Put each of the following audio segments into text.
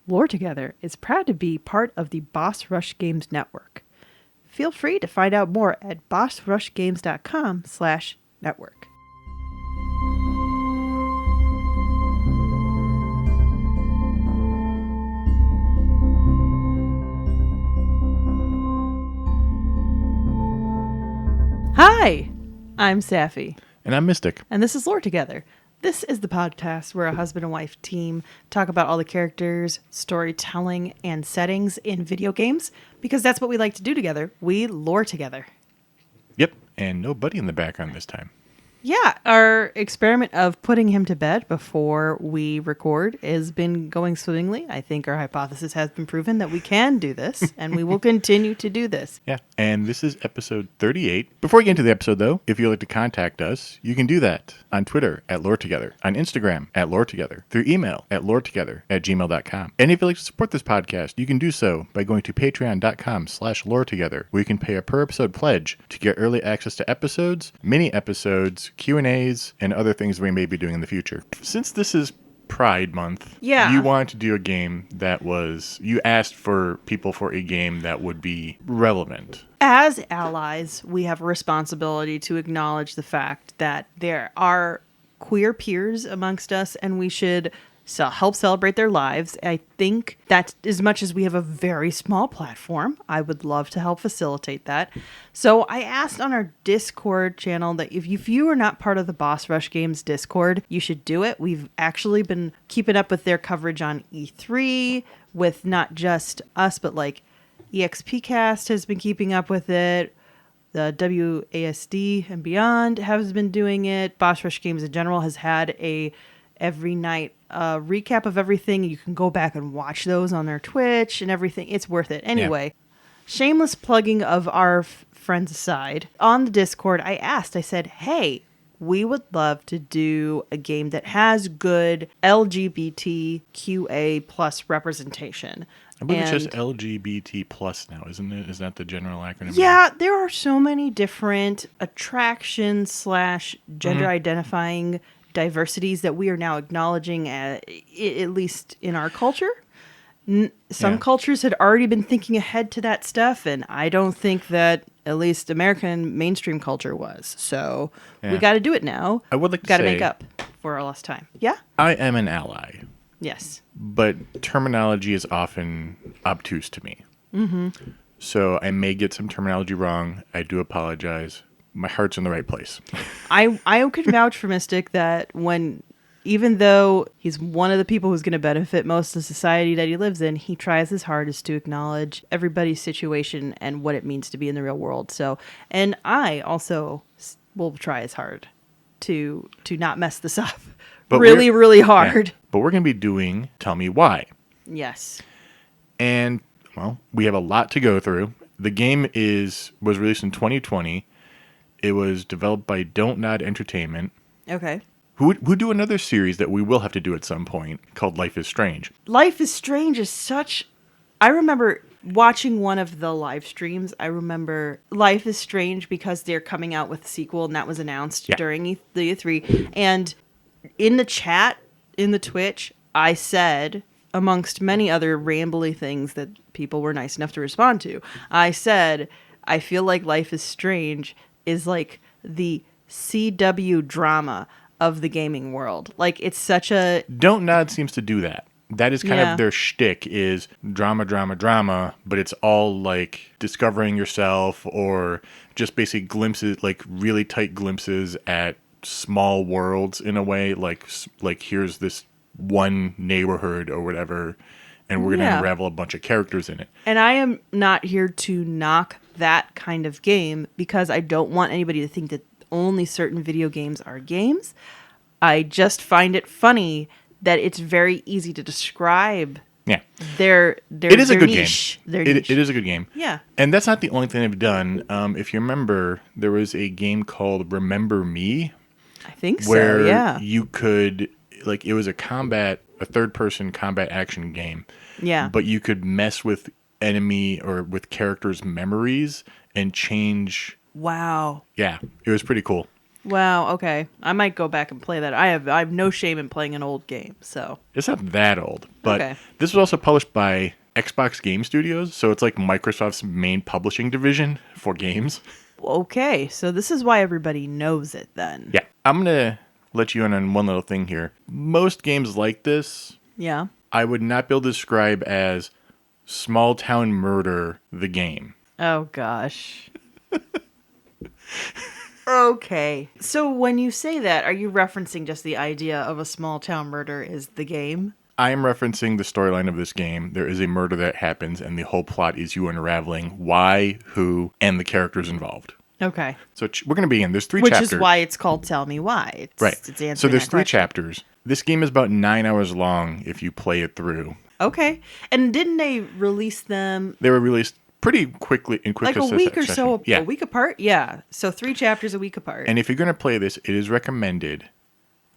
Lore Together is proud to be part of the Boss Rush Games network. Feel free to find out more at bossrushgames.com/network. Hi, I'm Safi. And I'm Mystic. And this is Lore Together. This is the podcast where a husband and wife team talk about all the characters, storytelling, and settings in video games, because that's what we like to do together. We lore together. Yep, and no Buddy in the background this time. Yeah, our experiment of putting him to bed before we record has been going swimmingly. I think our hypothesis has been proven that we can do this, and we will continue to do this. Yeah, and this is episode 38. Before we get into the episode, though, if you'd like to contact us, you can do that on Twitter at LoreTogether, on Instagram at LoreTogether, through email at LoreTogether@gmail.com. And if you'd like to support this podcast, you can do so by going to patreon.com/LoreTogether, where you can pay a per-episode pledge to get early access to episodes, mini-episodes, Q&As, and other things we may be doing in the future. Since this is Pride Month, you wanted to do a game that was... You asked for people for a game that would be relevant. As allies, we have a responsibility to acknowledge the fact that there are queer peers amongst us, and we should help celebrate their lives. I think that as much as we have a very small platform, I would love to help facilitate that. So I asked on our Discord channel that if you are not part of the Boss Rush Games Discord, you should do it. We've actually been keeping up with their coverage on E3 with not just us, but like EXPcast has been keeping up with it. The WASD and Beyond has been doing it. Boss Rush Games in general has had a every night recap of everything. You can go back and watch those on their Twitch and everything. It's worth it. Anyway, shameless plugging of our friends aside, on the Discord, I said, hey, we would love to do a game that has good LGBTQA plus representation. I believe it's just LGBT plus now, isn't it? Is that the general acronym? Yeah, there are so many different attraction/gender identifying diversities that we are now acknowledging, at least in our culture. Some cultures had already been thinking ahead to that stuff, and I don't think that at least American mainstream culture was. So we got to do it now. I would like to got to make up for our lost time. Yeah? I am an ally. Yes. But terminology is often obtuse to me. Mm-hmm. So I may get some terminology wrong. I do apologize. My heart's in the right place. I can vouch for Mystic that even though he's one of the people who's going to benefit most of the society that he lives in, he tries his hardest to acknowledge everybody's situation and what it means to be in the real world. So, and I also will try as hard to not mess this up. But really hard. Yeah, but we're going to be doing Tell Me Why. Yes. And, well, we have a lot to go through. The game was released in 2020. It was developed by Don't Nod Entertainment. Okay. Who do another series that we will have to do at some point called Life is Strange. Life is Strange is such... I remember watching one of the live streams. I remember Life is Strange because they're coming out with a sequel, and that was announced during the E3. And in the chat, in the Twitch, I said, amongst many other rambly things that people were nice enough to respond to, I said, I feel like Life is Strange is like the CW drama of the gaming world. Like, it's such a... Don't Nod seems to do that. That is kind of their shtick, is drama, but it's all like discovering yourself or just basic glimpses, like really tight glimpses at small worlds in a way. Like here's this one neighborhood or whatever, and we're going to unravel a bunch of characters in it. And I am not here to knock that kind of game, because I don't want anybody to think that only certain video games are games. I just find it funny that it's very easy to describe their it is a good niche. Game. It is a good game. Yeah. And that's not the only thing they've done. If you remember, there was a game called Remember Me. I think so, where you could, like, it was a third-person combat action game. Yeah. But you could mess with enemy or with characters' memories and change... Wow. Yeah, it was pretty cool. Wow, okay. I might go back and play that. I have no shame in playing an old game, so. It's not that old, but Okay. this was also published by Xbox Game Studios, so it's like Microsoft's main publishing division for games. Okay, so this is why everybody knows it then. Yeah, I'm gonna let you in on one little thing here. Most games like this, Yeah. I would not be able to describe as small town murder the game. Oh gosh. Okay. So when you say that, are you referencing just the idea of a small town murder is the game? I am referencing the storyline of this game. There is a murder that happens, and the whole plot is you unraveling why, who, and the characters involved. Okay. So we're going to begin. There's three Which chapters. is why it's called Tell Me Why. It's answering So there's that three question. chapters. This game is about 9 hours long if you play it through. Okay. And didn't they release them They were released pretty quickly in quick like a week or succession. so, Yeah. a week apart? Yeah. So 3 chapters a week apart. And if you're going to play this, it is recommended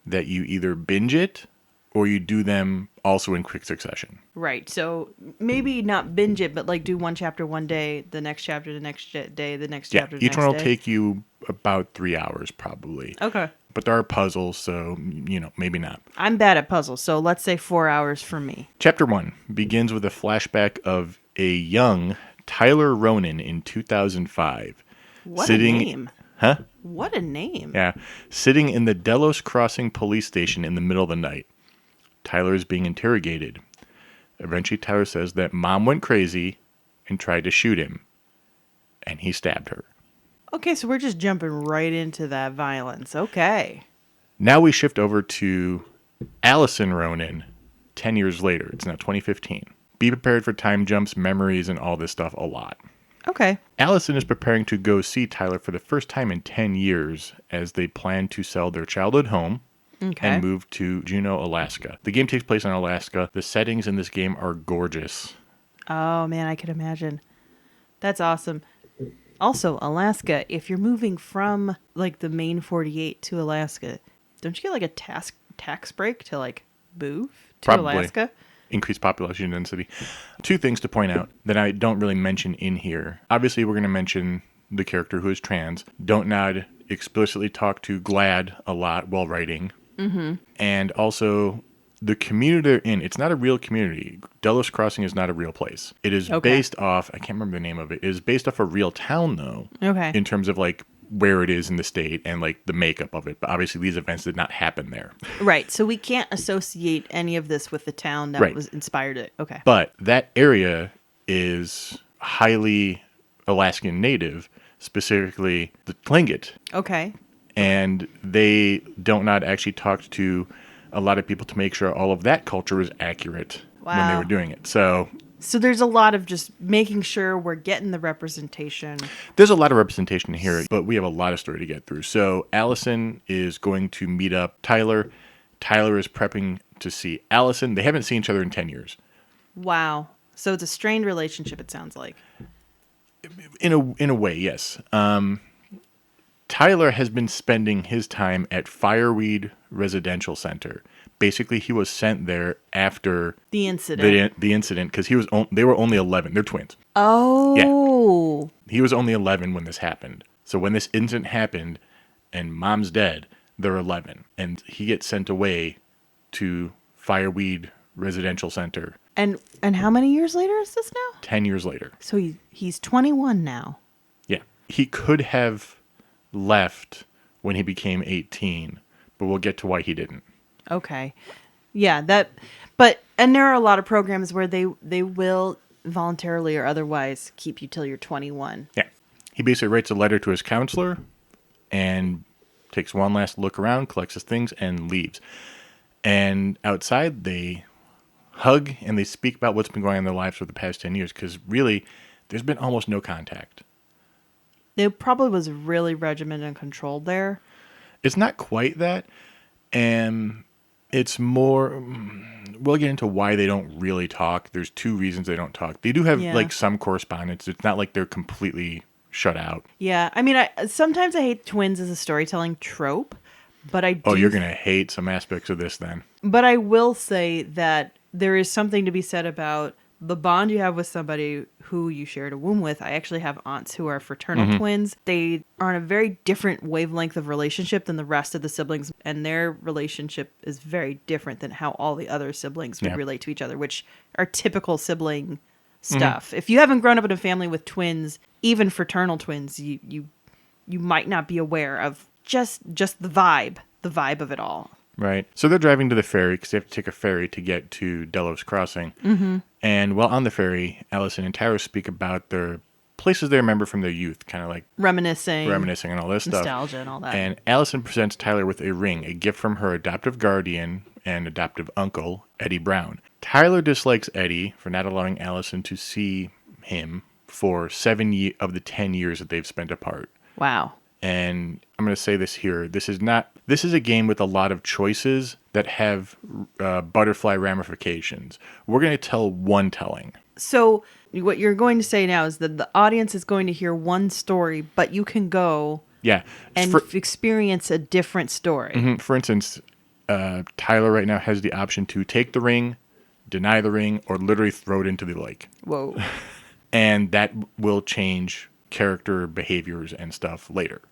that you either binge it or you do them also in quick succession. Right. So maybe not binge it, but like do one chapter one day, the next chapter the next day, the next Yeah, chapter the each next one will day. take you about 3 hours probably. Okay. But there are puzzles, so, maybe not. I'm bad at puzzles, so let's say 4 hours for me. Chapter 1 begins with a flashback of a young Tyler Ronan in 2005. What sitting, a name. Huh? What a name. Yeah. Sitting in the Delos Crossing police station in the middle of the night. Tyler is being interrogated. Eventually, Tyler says that mom went crazy and tried to shoot him. And he stabbed her. Okay, so we're just jumping right into that violence. Okay. Now we shift over to Allison Ronan 10 years later. It's now 2015. Be prepared for time jumps, memories, and all this stuff a lot. Okay. Allison is preparing to go see Tyler for the first time in 10 years as they plan to sell their childhood home and move to Juneau, Alaska. The game takes place in Alaska. The settings in this game are gorgeous. Oh, man, I can imagine. That's awesome. Also, Alaska, if you're moving from like the main 48 to Alaska, don't you get like a tax break to like move to Probably. Alaska? Increased population density. 2 things to point out that I don't really mention in here. Obviously, we're going to mention the character who is trans. Don't Nod explicitly talk to Glad a lot while writing. Mm-hmm. And also, the community they're in, it's not a real community. Delos Crossing is not a real place. It is based off, I can't remember the name of it. It is based off a real town, though. Okay. In terms of like where it is in the state and like the makeup of it. But obviously, these events did not happen there. Right. So we can't associate any of this with the town that was inspired it. Okay. But that area is highly Alaskan native, specifically the Tlingit. Okay. And they don't not actually talk to a lot of people to make sure all of that culture was accurate when they were doing it. So there's a lot of just making sure we're getting the representation. there's a lot of representation here, but we have a lot of story to get through. So Allison is going to meet up Tyler. Tyler is prepping to see Allison. They haven't seen each other in 10 years. Wow. So it's a strained relationship, it sounds like. In a way, yes. Tyler has been spending his time at Fireweed Residential Center. Basically, he was sent there after The incident. the incident because they were only 11. They're twins. Oh. He was only 11 when this happened. So when this incident happened and mom's dead, they're 11. And he gets sent away to Fireweed Residential Center And how many years later is this now? 10 years later. So he's 21 now. Yeah. He could have left when he became 18, but we'll get to why he didn't. Okay. Yeah, and there are a lot of programs where they will voluntarily or otherwise keep you till you're 21. Yeah. He basically writes a letter to his counselor and takes one last look around, collects his things, and leaves. And outside, they hug and they speak about what's been going on in their lives for the past 10 years because really, there's been almost no contact. It probably was really regimented and controlled there. It's not quite that. And it's more, we'll get into why they don't really talk. There's 2 reasons they don't talk. They do have like some correspondence. It's not like they're completely shut out. Yeah. I mean, sometimes I hate twins as a storytelling trope, but I do. Oh, you're going to hate some aspects of this then. But I will say that there is something to be said about the bond you have with somebody who you shared a womb with. I actually have aunts who are fraternal twins. They are on a very different wavelength of relationship than the rest of the siblings, and their relationship is very different than how all the other siblings would Yeah. relate to each other, which are typical sibling stuff. If you haven't grown up in a family with twins, even fraternal twins, you might not be aware of just the vibe of it all. Right. So they're driving to the ferry because they have to take a ferry to get to Delos Crossing. Mm-hmm. And while on the ferry, Allison and Tyler speak about their places they remember from their youth, kind of like Reminiscing and all this stuff. nostalgia and all that. And Allison presents Tyler with a ring, a gift from her adoptive guardian and adoptive uncle, Eddie Brown. Tyler dislikes Eddie for not allowing Allison to see him for 7 of the 10 years that they've spent apart. Wow. And I'm going to say this here. This is a game with a lot of choices that have butterfly ramifications. We're going to tell one telling. So what you're going to say now is that the audience is going to hear one story, but you can go Yeah. and experience a different story. For instance, Tyler right now has the option to take the ring, deny the ring, or literally throw it into the lake. Whoa. And that will change character behaviors and stuff later.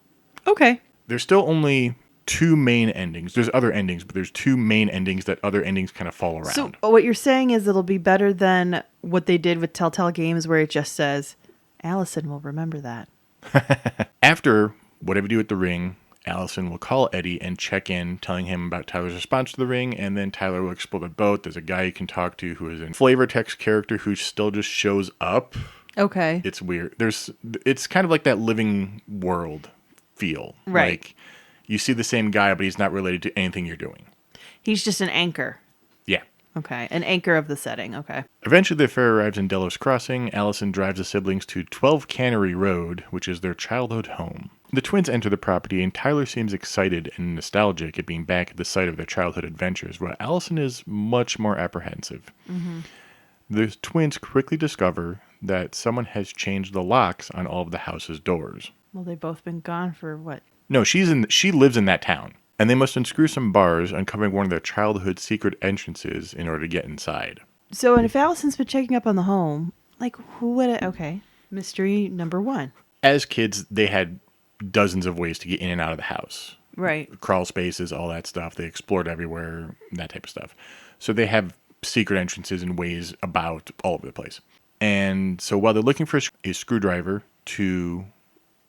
Okay. There's still only two main endings. There's other endings, but there's two main endings that other endings kind of fall around. So what you're saying is it'll be better than what they did with Telltale Games where it just says, Allison will remember that. After whatever you do with the ring, Allison will call Eddie and check in, telling him about Tyler's response to the ring, and then Tyler will explore the boat. There's a guy you can talk to who is a flavor text character who still just shows up. Okay. It's weird. It's kind of like that living world feel. Right. Like you see the same guy, but he's not related to anything you're doing. He's just an anchor. Yeah. Okay. An anchor of the setting. Okay. Eventually, the ferry arrives in Delos Crossing. Allison drives the siblings to 12 Cannery Road, which is their childhood home. The twins enter the property, and Tyler seems excited and nostalgic at being back at the site of their childhood adventures, while Allison is much more apprehensive. Mm-hmm. The twins quickly discover that someone has changed the locks on all of the house's doors. Well, they've both been gone for what? No, she lives in that town, and they must unscrew some bars, uncovering one of their childhood secret entrances in order to get inside. So, and if Allison's been checking up on the home, like, who would it? Okay. Mystery number one. As kids, they had dozens of ways to get in and out of the house. Right. Crawl spaces, all that stuff. They explored everywhere, that type of stuff. So they have secret entrances and ways about all over the place. And so while they're looking for a screwdriver to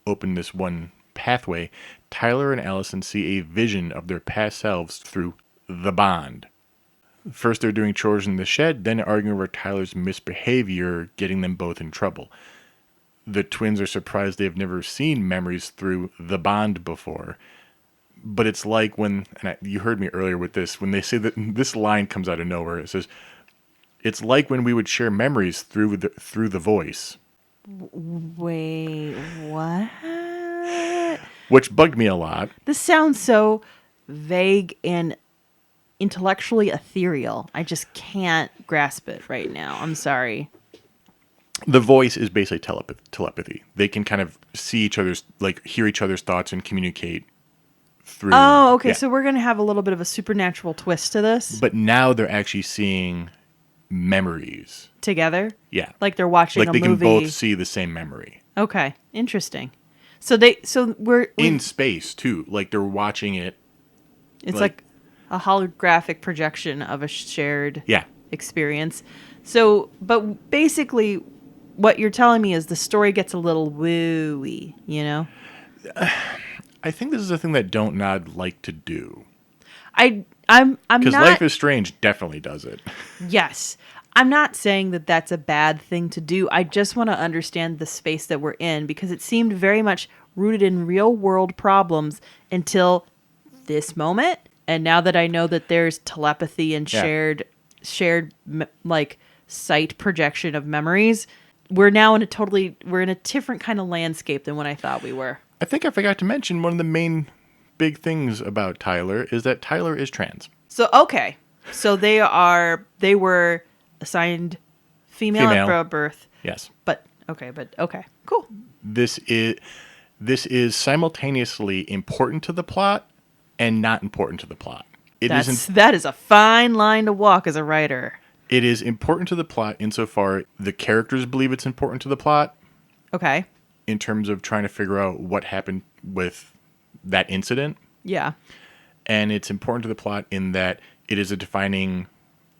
open this one pathway, Tyler and Allison see a vision of their past selves through the bond. First, they're doing chores in the shed, then arguing over Tyler's misbehavior, getting them both in trouble. The twins are surprised they've never seen memories through the bond before. But it's like when, you heard me earlier with this, when they say that this line comes out of nowhere, it says, it's like when we would share memories through the voice. Wait, what? Which bugged me a lot. This sounds so vague and intellectually ethereal. I just can't grasp it right now. I'm sorry. The voice is basically telepathy. They can kind of see each other's, like, hear each other's thoughts and communicate through. Oh, okay. Yeah. So we're going to have a little bit of a supernatural twist to this. But now they're actually seeing memories. Together? Yeah. Like they're watching like a they movie. can both see the same memory. Okay. Interesting. So we're in space too. Like they're watching it. It's like a holographic projection of a shared experience. So, but basically what you're telling me is the story gets a little wooey, you know? I think this is a thing that Don't Nod like to do. I'm not, because Life is Strange definitely does it. Yes. I'm not saying that that's a bad thing to do. I just want to understand the space that we're in because it seemed very much rooted in real world problems until this moment. And now that I know that there's telepathy and shared like sight projection of memories, we're now in a different kind of landscape than what I thought we were. I think I forgot to mention one of the main big things about Tyler is that Tyler is trans. So, okay. So they were assigned female at birth. Yes. But okay. Cool. This is simultaneously important to the plot and not important to the plot. That is a fine line to walk as a writer. It is important to the plot insofar the characters believe it's important to the plot Okay. in terms of trying to figure out what happened with that incident. Yeah. And it's important to the plot in that it is a defining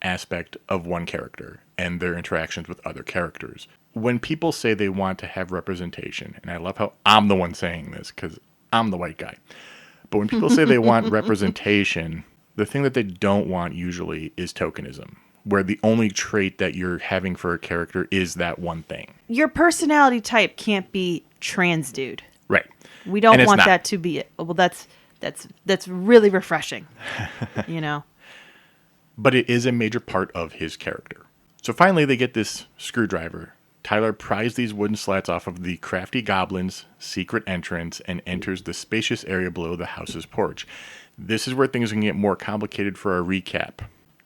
aspect of one character and their interactions with other characters. When people say they want to have representation, and I love how I'm the one saying this because I'm the white guy, but when people say they want representation, the thing that they don't want usually is tokenism, where the only trait that you're having for a character is that one thing. Your personality type can't be trans dude. Right. We don't And it's want not. that to be it. Well, that's really refreshing. But it is a major part of his character. So finally they get this screwdriver. Tyler pries these wooden slats off of the crafty goblin's secret entrance and enters the spacious area below the house's porch. This is where things can get more complicated for a recap.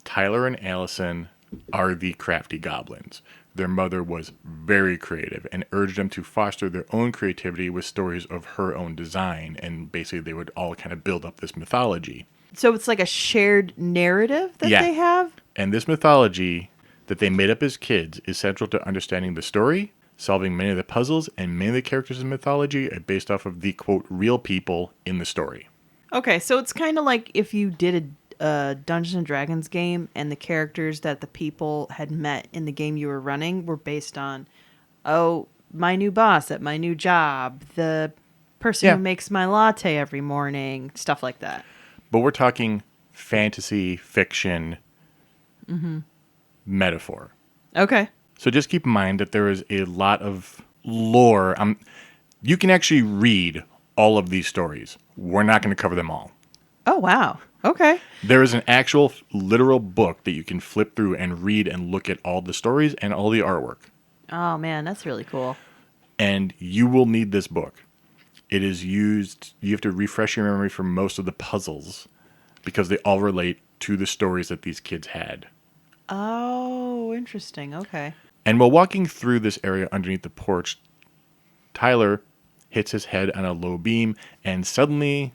Tyler and Allison are the crafty goblins. Their mother was very creative and urged them to foster their own creativity with stories of her own design. And basically they would all kind of build up this mythology. So it's like a shared narrative that they have? And this mythology that they made up as kids is central to understanding the story, solving many of the puzzles, and many of the characters in mythology are based off of the, quote, real people in the story. Okay, so it's kind of like if you did a Dungeons and Dragons game and the characters that the people had met in the game you were running were based on, my new boss at my new job, the person who makes my latte every morning, stuff like that. But we're talking fantasy, fiction, metaphor. Okay. So just keep in mind that there is a lot of lore. You can actually read all of these stories. We're not going to cover them all. Oh, wow. Okay. There is an actual literal book that you can flip through and read and look at all the stories and all the artwork. Oh, man, that's really cool. And you will need this book. It is used, you have to refresh your memory for most of the puzzles because they all relate to the stories that these kids had. Oh, interesting. Okay. And while walking through this area underneath the porch, Tyler hits his head on a low beam, and suddenly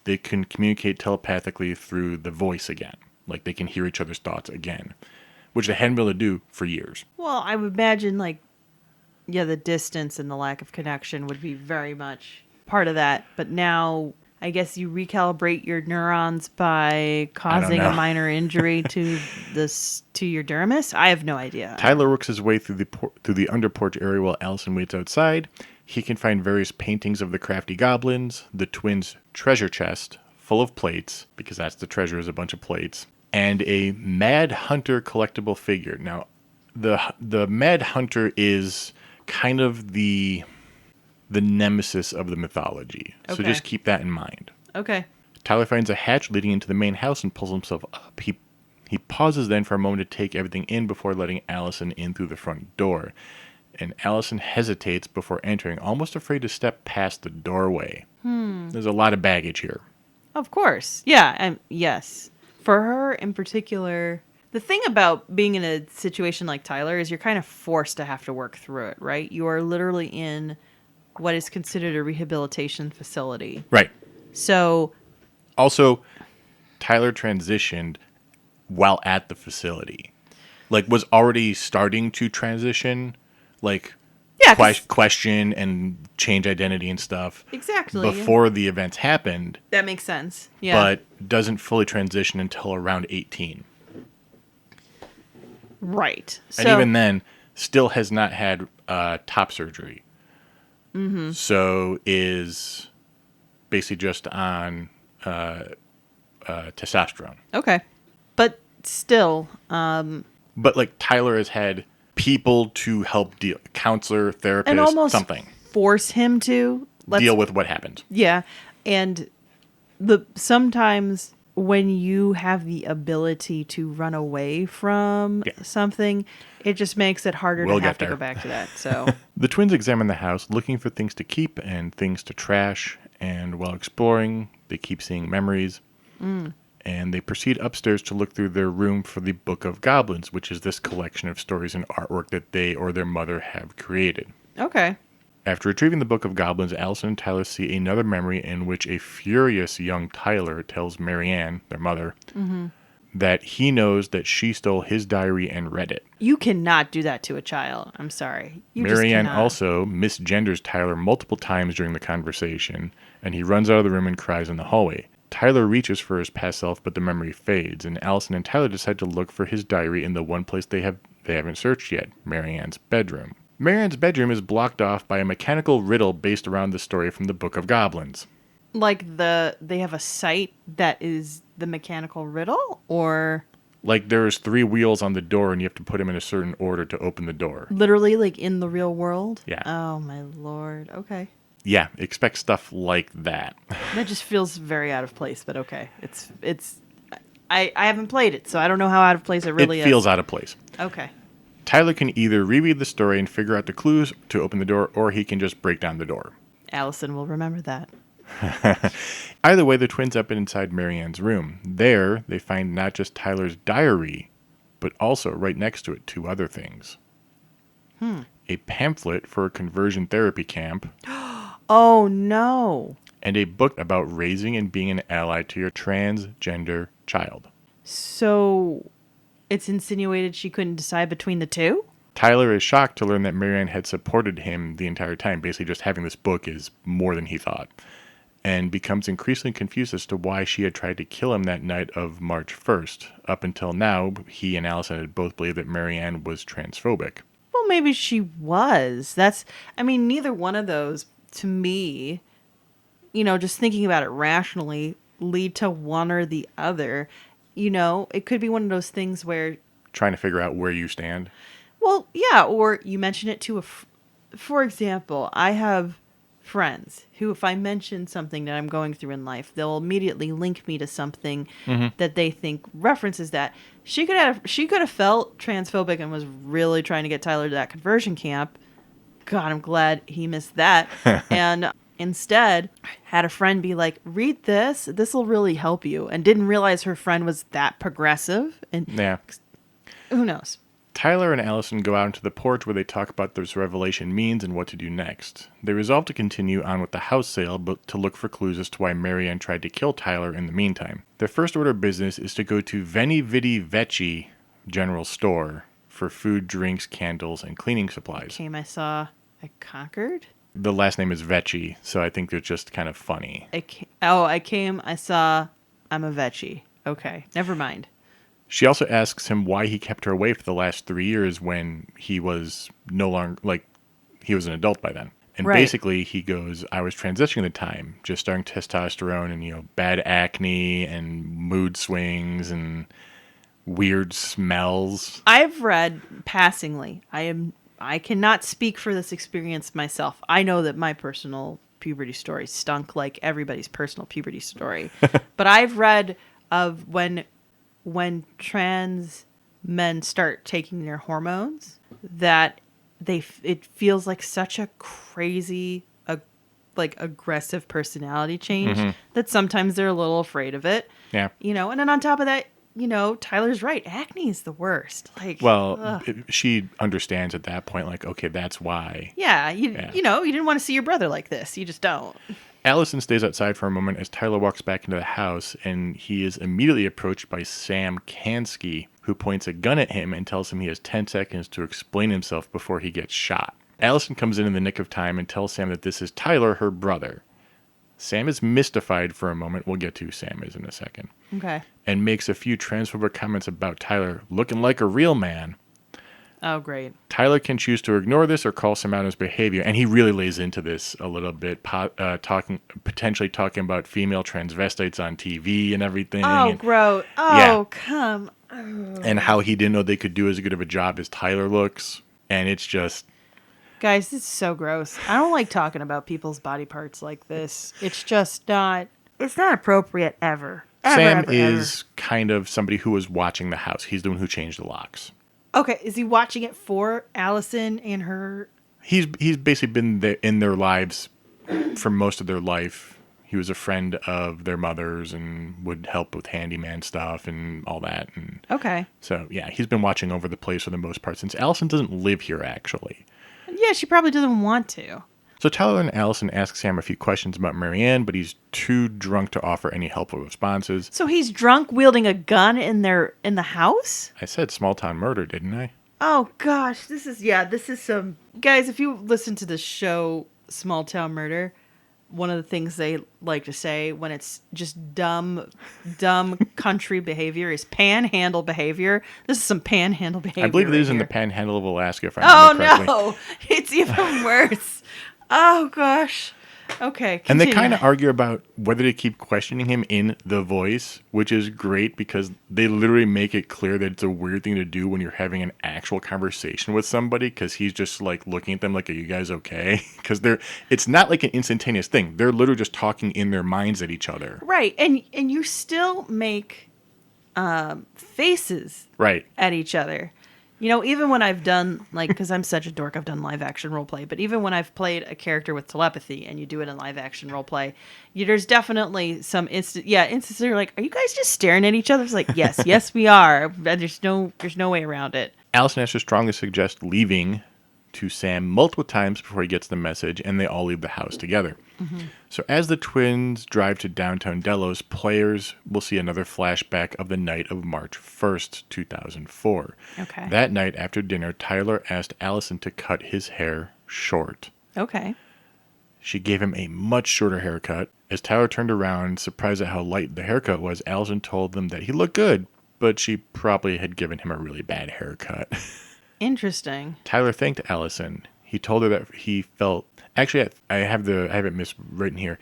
they can communicate telepathically through the voice again. Like they can hear each other's thoughts again, which they hadn't been able to do for years. Well, I would imagine, the distance and the lack of connection would be very much part of that. But now, I guess you recalibrate your neurons by causing a minor injury to your dermis. I have no idea. Tyler works his way through the underporch area while Allison waits outside. He can find various paintings of the crafty goblins, the twins' treasure chest full of plates, because that's the treasure, is a bunch of plates, and a Mad Hunter collectible figure. Now, the Mad Hunter is kind of the nemesis of the mythology. Okay. So just keep that in mind. Okay. Tyler finds a hatch leading into the main house and pulls himself up. He pauses then for a moment to take everything in before letting Allison in through the front door. And Allison hesitates before entering, almost afraid to step past the doorway. There's a lot of baggage here. Of course. Yeah, yes. For her in particular, the thing about being in a situation like Tyler is you're kind of forced to have to work through it, right? You are literally in what is considered a rehabilitation facility. Right. So... Also, Tyler transitioned while at the facility. Was already starting to transition... question and change identity and stuff. Exactly. Before the events happened. That makes sense. Yeah. But doesn't fully transition until around 18. Right. And even then, still has not had top surgery. Mm-hmm. So is basically just on testosterone. Okay. But still. But Tyler has had people to help deal, counselor, therapist, and almost something. Force him to deal with what happened. Yeah. And sometimes when you have the ability to run away from something, it just makes it harder to have to go back to that. So the twins examine the house, looking for things to keep and things to trash. And while exploring, they keep seeing memories. And they proceed upstairs to look through their room for the Book of Goblins, which is this collection of stories and artwork that they or their mother have created. Okay. After retrieving the Book of Goblins, Allison and Tyler see another memory in which a furious young Tyler tells Marianne, their mother, that he knows that she stole his diary and read it. You cannot do that to a child. I'm sorry. You just Marianne cannot. also misgenders Tyler multiple times during the conversation, and he runs out of the room and cries in the hallway. Tyler reaches for his past self, but the memory fades, and Allison and Tyler decide to look for his diary in the one place they haven't searched yet, Marianne's bedroom. Marianne's bedroom is blocked off by a mechanical riddle based around the story from the Book of Goblins. Like they have a site that is the mechanical riddle, or Like there's 3 wheels on the door and you have to put them in a certain order to open the door. literally like in the real world? Yeah. Oh my lord. Okay. Yeah, expect stuff like that. That just feels very out of place, but okay. It's I haven't played it, so I don't know how out of place it really is. It feels out of place. Okay. Tyler can either reread the story and figure out the clues to open the door, or he can just break down the door. Allison will remember that. Either way, the twins up inside Marianne's room. There, they find not just Tyler's diary, but also right next to it 2 other things. A pamphlet for a conversion therapy camp, Oh no. and a book about raising and being an ally to your transgender child. So it's insinuated she couldn't decide between the 2? Tyler is shocked to learn that Marianne had supported him the entire time. Basically, just having this book is more than he thought. And becomes increasingly confused as to why she had tried to kill him that night of March 1st. Up until now, he and Allison had both believed that Marianne was transphobic. Well, maybe she was. Neither one of those, to me, just thinking about it rationally, lead to one or the other. It could be one of those things where, Trying to figure out where you stand. well, yeah, or you mention it to for example, I have friends who, if I mention something that I'm going through in life, they'll immediately link me to something that they think references that. She could have felt transphobic and was really trying to get Tyler to that conversion camp. God, I'm glad he missed that. And instead had a friend be like, read this. This will really help you. And didn't realize her friend was that progressive. And Yeah. who knows? Tyler and Allison go out into the porch where they talk about what this revelation means and what to do next. They resolve to continue on with the house sale, but to look for clues as to why Marianne tried to kill Tyler in the meantime. Their first order of business is to go to Veni Vidi Vici General Store for food, drinks, candles, and cleaning supplies. I conquered. The last name is Vecchi, so I think they're just kind of funny. I saw, I'm a Vecchi. Okay, never mind. She also asks him why he kept her away for the last 3 years when he was no longer, he was an adult by then. And Right. basically he goes, I was transitioning at the time, just starting testosterone and, bad acne and mood swings and weird smells. I've read passingly. I cannot speak for this experience myself. I know that my personal puberty story stunk like everybody's personal puberty story. But I've read of when trans men start taking their hormones, that it feels like such a crazy, aggressive personality change that sometimes they're a little afraid of it. Yeah. And then on top of that, Tyler's right. Acne is the worst. She understands at that point, okay, that's why. Yeah, you didn't want to see your brother like this. You just don't. Allison stays outside for a moment as Tyler walks back into the house, and he is immediately approached by Sam Kansky, who points a gun at him and tells him he has 10 seconds to explain himself before he gets shot. Allison comes in the nick of time and tells Sam that this is Tyler, her brother. Sam is mystified for a moment. We'll get to who Sam is in a second. Okay. And makes a few transphobic comments about Tyler looking like a real man. Oh, great. Tyler can choose to ignore this or call Sam out on his behavior, and he really lays into this a little bit, potentially talking about female transvestites on TV and everything. Oh, gross. Oh, yeah. come. And how he didn't know they could do as good of a job as Tyler looks, and it's just... Guys, this is so gross. I don't like talking about people's body parts like this. It's just not... It's not appropriate ever. Sam is kind of somebody who was watching the house. He's the one who changed the locks. Okay, is he watching it for Allison and her? He's basically been in their lives for most of their life. He was a friend of their mother's and would help with handyman stuff and all that. And okay. So, yeah, he's been watching over the place for the most part since Allison doesn't live here, actually. Yeah, she probably doesn't want to. So Tyler and Allison ask Sam a few questions about Marianne, but he's too drunk to offer any helpful responses. So he's drunk wielding a gun in the house? I said small town murder, didn't I? Oh gosh, this is some guys, if you listen to the show Small Town Murder, one of the things they like to say when it's just dumb country behavior is panhandle behavior. This is some panhandle behavior. I believe it right is in the here. panhandle of Alaska, if I Oh remember correctly. no, it's even worse. Oh gosh. Okay, And they continue. kind of argue about whether to keep questioning him in the voice, which is great because they literally make it clear that it's a weird thing to do when you're having an actual conversation with somebody, because he's just like looking at them like, are you guys okay? Because it's not like an instantaneous thing. They're literally just talking in their minds at each other. Right, and you still make faces Right. at each other. You know, even when I've done, like, because I'm such a dork, I've done live action role play, but even when I've played a character with telepathy and you do it in live action role play, there's definitely some instances where you're like, are you guys just staring at each other? It's like, yes, we are. There's no way around it. Allison has to strongly suggest leaving to Sam multiple times before he gets the message, and they all leave the house together. Mm-hmm. So as the twins drive to downtown Delos, players will see another flashback of the night of March 1st, 2004. Okay. That night after dinner, Tyler asked Allison to cut his hair short. Okay. She gave him a much shorter haircut. As Tyler turned around, surprised at how light the haircut was, Allison told them that he looked good, but she probably had given him a really bad haircut. Interesting. Tyler thanked Allison. He told her that he felt... Actually, I have it miswritten here.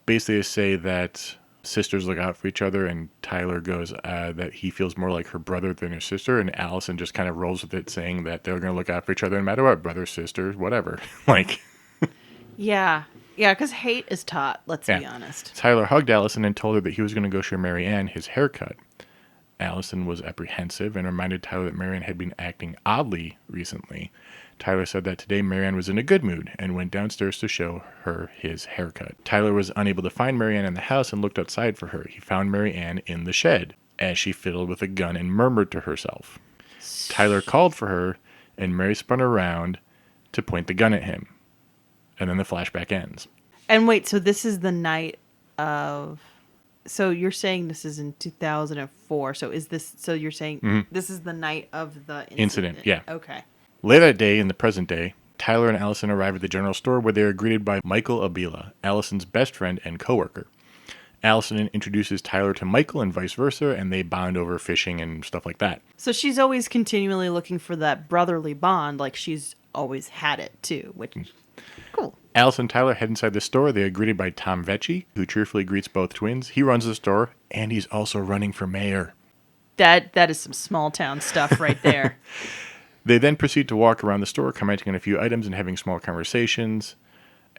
Basically, they say that sisters look out for each other, and Tyler goes that he feels more like her brother than her sister, and Allison just kind of rolls with it, saying that they're going to look out for each other no matter what, brother, sister, whatever. Like... Yeah, because hate is taught, let's be honest. Tyler hugged Allison and told her that he was going to go show Marianne his haircut. Allison was apprehensive and reminded Tyler that Marianne had been acting oddly recently. Tyler said that today Marianne was in a good mood and went downstairs to show her his haircut. Tyler was unable to find Marianne in the house and looked outside for her. He found Marianne in the shed as she fiddled with a gun and murmured to herself. Tyler called for her, and Mary spun around to point the gun at him. And then the flashback ends. And wait, so this is the night of... So you're saying this is in 2004. So you're saying this is the night of the incident? Yeah. Okay. Later that day, in the present day, Tyler and Allison arrive at the general store where they are greeted by Michael Abila, Allison's best friend and coworker. Allison introduces Tyler to Michael and vice versa, and they bond over fishing and stuff like that. So she's always continually looking for that brotherly bond, like she's always had it too, which is cool. Allison and Tyler head inside the store. They are greeted by Tom Vecchi, who cheerfully greets both twins. He runs the store, and he's also running for mayor. That is some small town stuff right there. They then proceed to walk around the store, commenting on a few items and having small conversations.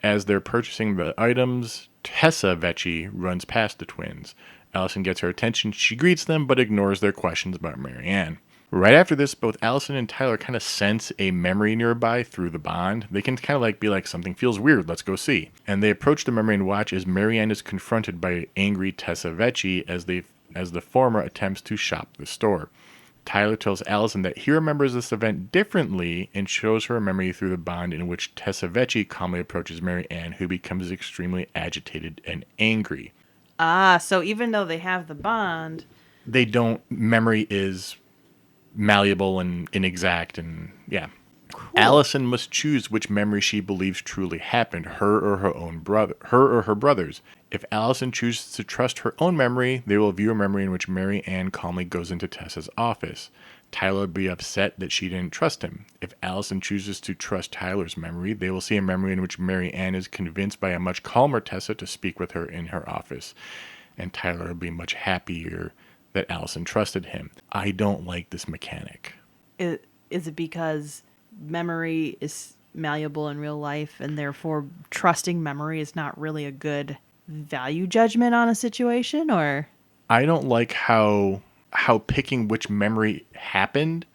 As they're purchasing the items, Tessa Vecchi runs past the twins. Allison gets her attention. She greets them, but ignores their questions about Marianne. Right after this, both Allison and Tyler kind of sense a memory nearby through the bond. They can kind of like be like, something feels weird, let's go see. And they approach the memory and watch as Marianne is confronted by angry Tessa Vecchi as the former attempts to shop the store. Tyler tells Allison that he remembers this event differently and shows her a memory through the bond in which Tessa Vecchi calmly approaches Marianne, who becomes extremely agitated and angry. So even though they have the bond... Memory is malleable and inexact, and yeah. Cool. Allison must choose which memory she believes truly happened, her or her brother's. If Allison chooses to trust her own memory, they will view a memory in which Mary Ann calmly goes into Tessa's office. Tyler will be upset that she didn't trust him. If Allison chooses to trust Tyler's memory, they will see a memory in which Mary Ann is convinced by a much calmer Tessa to speak with her in her office. And Tyler will be much happier that Allison trusted him. I don't like this mechanic. Is it because memory is malleable in real life and therefore trusting memory is not really a good value judgment on a situation? Or I don't like how picking which memory happened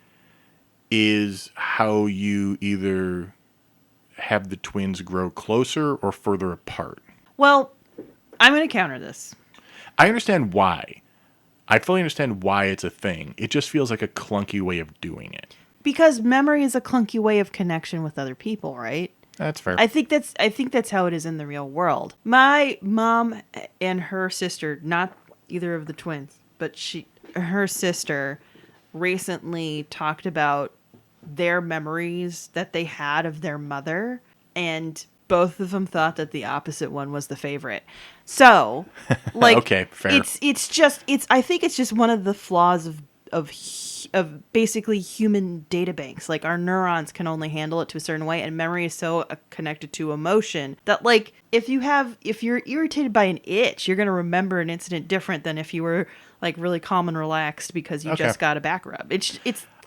is how you either have the twins grow closer or further apart. Well, I'm going to counter this. I understand why. I fully understand why it's a thing. It just feels like a clunky way of doing it. Because memory is a clunky way of connection with other people, right? That's fair. I think that's how it is in the real world. My mom and her sister, not either of the twins, but her sister recently talked about their memories that they had of their mother, and both of them thought that the opposite one was the favorite. So, like, Okay, fair. it's I think it's just one of the flaws of basically human data banks. Like, our neurons can only handle it to a certain way, and memory is so connected to emotion that, like, if you're irritated by an itch, you're going to remember an incident different than if you were like really calm and relaxed because you just got a back rub. It's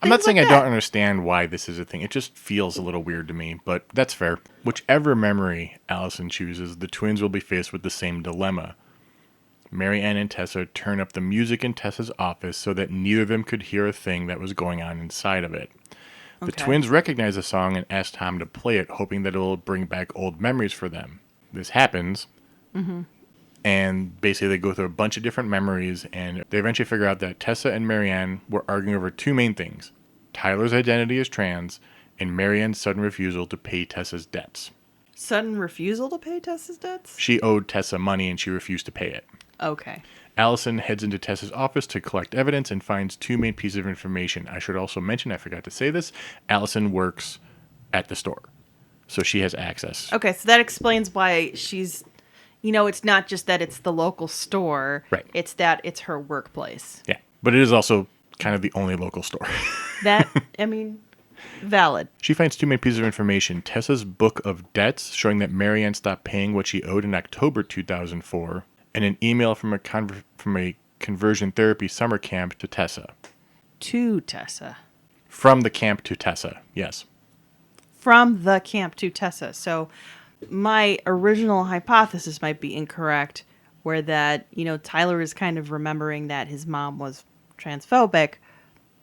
I'm not saying like I that. don't understand why this is a thing. It just feels a little weird to me, but that's fair. Whichever memory Allison chooses, the twins will be faced with the same dilemma. Mary Ann and Tessa turn up the music in Tessa's office so that neither of them could hear a thing that was going on inside of it. The Okay. twins recognize the song and ask Tom to play it, hoping that it will bring back old memories for them. This happens, and basically they go through a bunch of different memories, and they eventually figure out that Tessa and Mary Ann were arguing over two main things: Tyler's identity as trans, and Mary Ann's sudden refusal to pay Tessa's debts. Sudden refusal to pay Tessa's debts? She owed Tessa money and she refused to pay it. Okay. Allison heads into Tessa's office to collect evidence and finds two main pieces of information. I should also mention, I forgot to say this, Allison works at the store, so she has access. Okay, so that explains why she's, it's not just that it's the local store. Right. It's that it's her workplace. Yeah, but it is also kind of the only local store. That, I mean, valid. She finds two main pieces of information: Tessa's book of debts showing that Mary Ann stopped paying what she owed in October 2004, and an email from a conversion therapy summer camp to Tessa. To Tessa. From the camp to Tessa, yes. From the camp to Tessa. So my original hypothesis might be incorrect, where that, Tyler is kind of remembering that his mom was transphobic,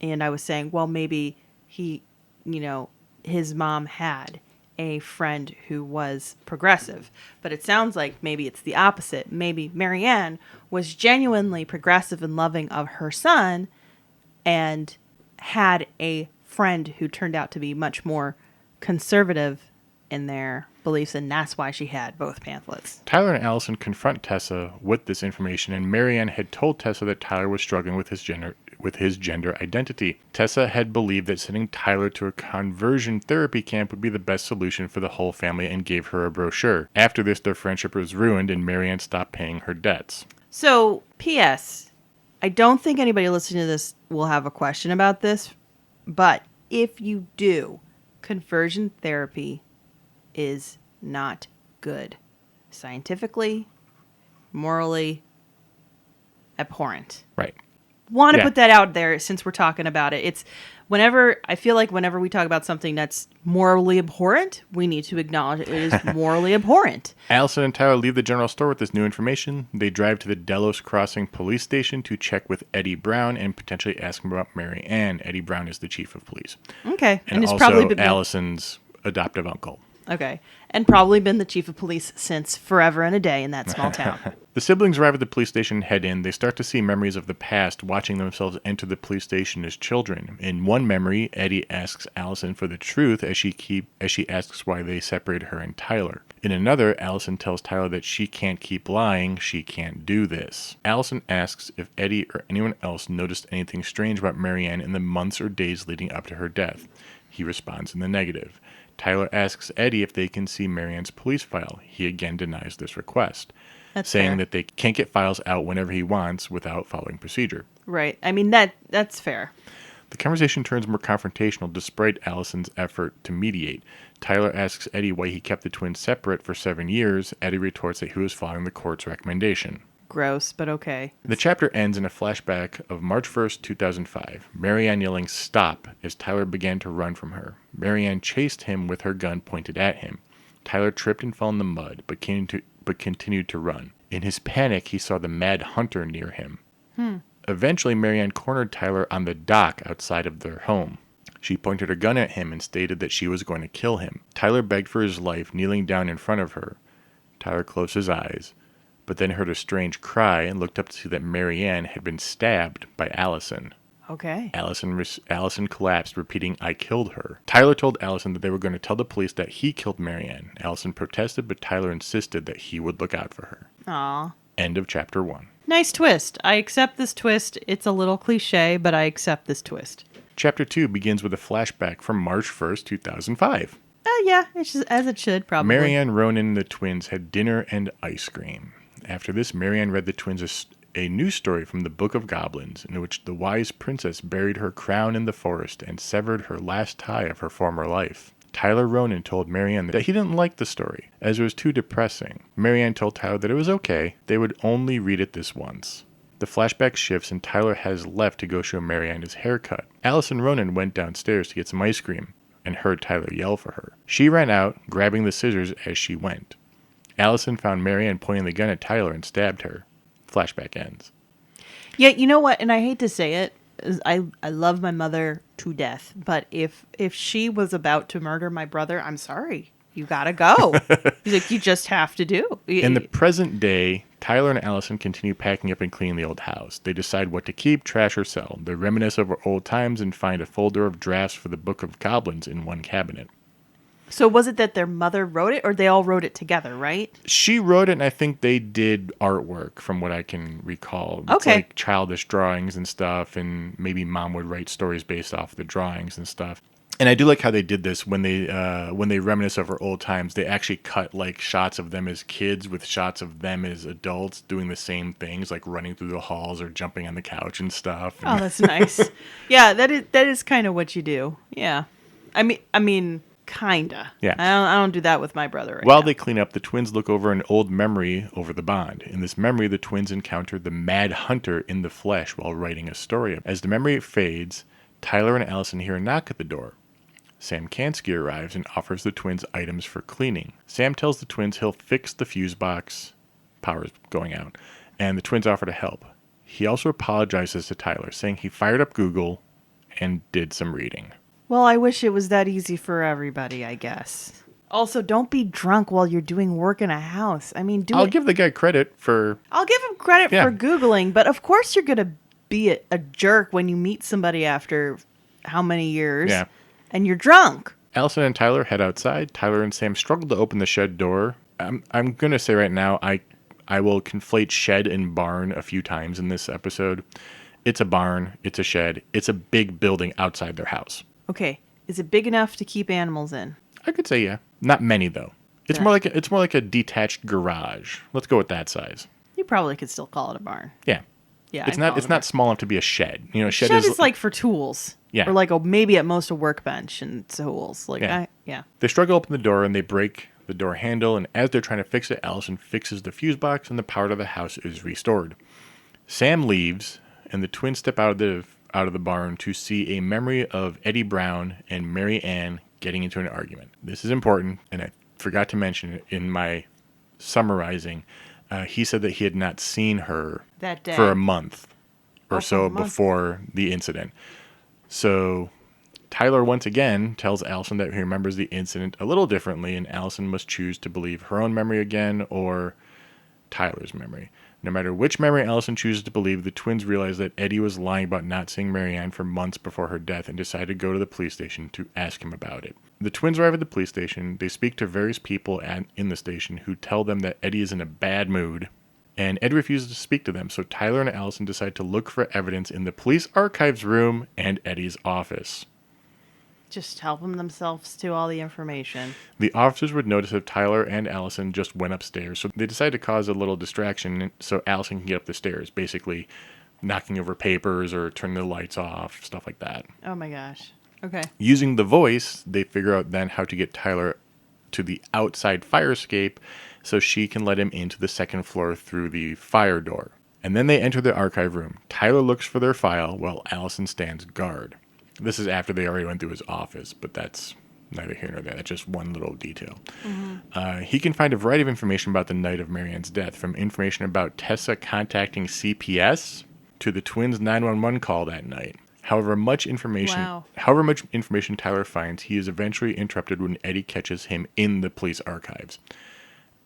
and I was saying, well, maybe his mom had a friend who was progressive. But it sounds like maybe it's the opposite. Maybe Mary Ann was genuinely progressive and loving of her son and had a friend who turned out to be much more conservative in their beliefs, and that's why she had both pamphlets. Tyler and Allison confront Tessa with this information, and Mary Ann had told Tessa that Tyler was struggling with his gender identity. Tessa had believed that sending Tyler to a conversion therapy camp would be the best solution for the whole family and gave her a brochure. After this, their friendship was ruined and Mary Ann stopped paying her debts. So, P.S. I don't think anybody listening to this will have a question about this, but if you do, conversion therapy is not good. Scientifically, morally, abhorrent. Right. Want to Yeah. put that out there since we're talking about it. It's I feel like whenever we talk about something that's morally abhorrent, we need to acknowledge it is morally abhorrent. Allison and Tyler leave the general store with this new information. They drive to the Delos Crossing police station to check with Eddie Brown and potentially ask him about Mary Ann. Eddie Brown is the chief of police. Okay. And it's also probably been Allison's adoptive uncle. Okay. And probably been the chief of police since forever and a day in that small town. The siblings arrive at the police station and head in. They start to see memories of the past, watching themselves enter the police station as children. In one memory, Eddie asks Allison for the truth as she asks why they separated her and Tyler. In another, Allison tells Tyler that she can't keep lying, she can't do this. Allison asks if Eddie or anyone else noticed anything strange about Mary Ann in the months or days leading up to her death. He responds in the negative. Tyler asks Eddie if they can see Mary Ann's police file. He again denies this request, saying that they can't get files out whenever he wants without following procedure. Right. I mean, that's fair. The conversation turns more confrontational despite Allison's effort to mediate. Tyler asks Eddie why he kept the twins separate for 7 years. Eddie retorts that he was following the court's recommendation. Gross, but okay. The chapter ends in a flashback of March 1st, 2005. Mary Ann yelling "stop" as Tyler began to run from her. Mary Ann chased him with her gun pointed at him. Tyler tripped and fell in the mud, but continued to run. In his panic, he saw the Mad Hunter near him. Eventually, Mary Ann cornered Tyler on the dock outside of their home. She pointed her gun at him and stated that she was going to kill him. Tyler begged for his life, kneeling down in front of her. Tyler closed his eyes, but then heard a strange cry and looked up to see that Mary Ann had been stabbed by Allison. Okay. Allison collapsed, repeating, "I killed her." Tyler told Allison that they were going to tell the police that he killed Marianne. Allison protested, but Tyler insisted that he would look out for her. Aw. End of chapter 1. Nice twist. I accept this twist. It's a little cliche, but I accept this twist. Chapter 2 begins with a flashback from March 1st, 2005. Oh, yeah. It's just as it should, probably. Marianne, Ronan, and the twins had dinner and ice cream. After this, Marianne read the twins a new story from the Book of Goblins, in which the wise princess buried her crown in the forest and severed her last tie of her former life. Tyler Ronan told Marianne that he didn't like the story, as it was too depressing. Marianne told Tyler that it was okay, they would only read it this once. The flashback shifts and Tyler has left to go show Marianne his haircut. Allison Ronan went downstairs to get some ice cream and heard Tyler yell for her. She ran out, grabbing the scissors as she went. Allison found Marianne pointing the gun at Tyler and stabbed her. Flashback ends. Yeah, you know what? And I hate to say it, I love my mother to death, but if she was about to murder my brother, I'm sorry. You gotta go. Like, you just have to do. In the present day, Tyler and Allison continue packing up and cleaning the old house. They decide what to keep, trash, or sell. They reminisce over old times and find a folder of drafts for the Book of Goblins in one cabinet. So was it that their mother wrote it, or they all wrote it together, right? She wrote it, and I think they did artwork, from what I can recall. It's Okay. like childish drawings and stuff, and maybe mom would write stories based off the drawings and stuff. And I do like how they did this when they reminisce over old times. They actually cut like shots of them as kids with shots of them as adults doing the same things, like running through the halls or jumping on the couch and stuff. Oh, that's nice. Yeah, that is kind of what you do. Yeah, I mean, kinda. Yeah. I don't do that with my brother. Right While now. they clean up, the twins look over an old memory over the bond. In this memory, the twins encounter the Mad Hunter in the flesh while writing a story. As the memory fades, Tyler and Allison hear a knock at the door. Sam Kansky arrives and offers the twins items for cleaning. Sam tells the twins he'll fix the fuse box, power's going out, and the twins offer to help. He also apologizes to Tyler, saying he fired up Google and did some reading. Well, I wish it was that easy for everybody, I guess. Also, don't be drunk while you're doing work in a house. I mean, I'll give the guy credit for... I'll give him credit Yeah. for Googling, but of course you're going to be a jerk when you meet somebody after how many years, Yeah. and you're drunk. Allison and Tyler head outside. Tyler and Sam struggle to open the shed door. I'm going to say right now, I will conflate shed and barn a few times in this episode. It's a barn. It's a shed. It's a big building outside their house. Okay, is it big enough to keep animals in? I could say yeah. Not many though. It's Yeah. more like a detached garage. Let's go with that size. You probably could still call it a barn. Yeah. Yeah, It's I'd not call it it's a not barn. small enough to be a shed. You know, a shed, Shed is like for tools. Yeah. Or like maybe at most a workbench and tools. Like Yeah. yeah. They struggle to open the door and they break the door handle, and as they're trying to fix it, Allison fixes the fuse box and the power to the house is restored. Sam leaves and the twins step out of the barn to see a memory of Eddie Brown and Mary Ann getting into an argument. This is important, and I forgot to mention it in my summarizing. He said that he had not seen her That day. for a month or Oh, so for a month. before the incident. So Tyler once again tells Allison that he remembers the incident a little differently, and Allison must choose to believe her own memory again or Tyler's memory. No matter which memory Allison chooses to believe, the twins realize that Eddie was lying about not seeing Marianne for months before her death and decide to go to the police station to ask him about it. The twins arrive at the police station. They speak to various people in the station who tell them that Eddie is in a bad mood, and Eddie refuses to speak to them, so Tyler and Allison decide to look for evidence in the police archives room and Eddie's office. Just helping themselves to all the information. The officers would notice that Tyler and Allison just went upstairs, so they decide to cause a little distraction so Allison can get up the stairs, basically knocking over papers or turning the lights off, stuff like that. Oh my gosh. Okay. Using the voice, they figure out then how to get Tyler to the outside fire escape so she can let him into the second floor through the fire door. And then they enter the archive room. Tyler looks for their file while Allison stands guard. This is after they already went through his office, but that's neither here nor there. That's just one little detail. He can find a variety of information about the night of Marianne's death, from information about Tessa contacting CPS to the twins' 911 call that night. However much information Tyler finds, he is eventually interrupted when Eddie catches him in the police archives.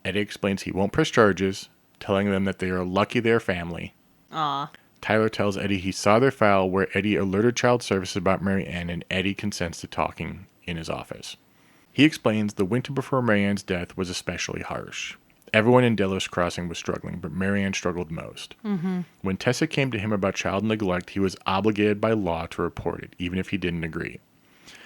Eddie explains he won't press charges, telling them that they are lucky they're family. Aw. Tyler tells Eddie he saw their file where Eddie alerted child services about Mary Ann, and Eddie consents to talking in his office. He explains the winter before Mary Ann's death was especially harsh. Everyone in Delos Crossing was struggling, but Mary Ann struggled most. Mm-hmm. When Tessa came to him about child neglect, he was obligated by law to report it, even if he didn't agree.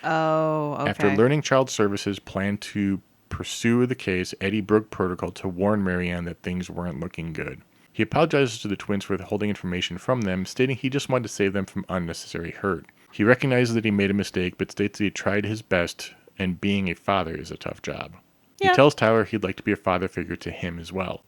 Oh, okay. After learning child services planned to pursue the case, Eddie broke protocol to warn Mary Ann that things weren't looking good. He apologizes to the twins for withholding information from them, stating he just wanted to save them from unnecessary hurt. He recognizes that he made a mistake, but states that he tried his best, and being a father is a tough job. Yeah. He tells Tyler he'd like to be a father figure to him as well.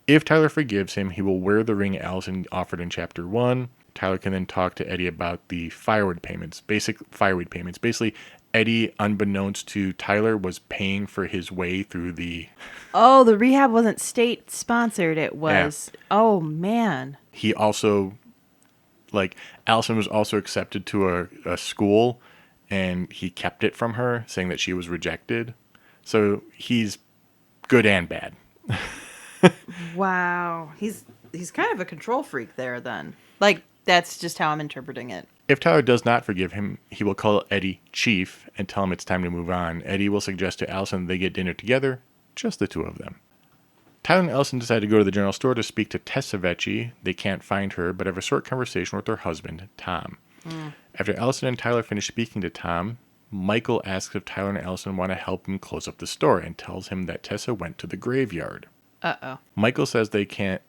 If Tyler forgives him, he will wear the ring Allison offered in Chapter 1. Tyler can then talk to Eddie about the firewood payments. Basically, Eddie, unbeknownst to Tyler, was paying for his way through the... Oh, the rehab wasn't state sponsored. It was. Yeah. Oh, man. He also, Allison was also accepted to a school, and he kept it from her, saying that she was rejected. So he's good and bad. Wow. He's kind of a control freak there then. That's just how I'm interpreting it. If Tyler does not forgive him, he will call Eddie Chief and tell him it's time to move on. Eddie will suggest to Allison they get dinner together, just the two of them. Tyler and Allison decide to go to the general store to speak to Tessa Vecchi. They can't find her, but have a short conversation with her husband, Tom. After Allison and Tyler finish speaking to Tom, Michael asks if Tyler and Allison want to help him close up the store and tells him that Tessa went to the graveyard. Uh-oh. Michael says they can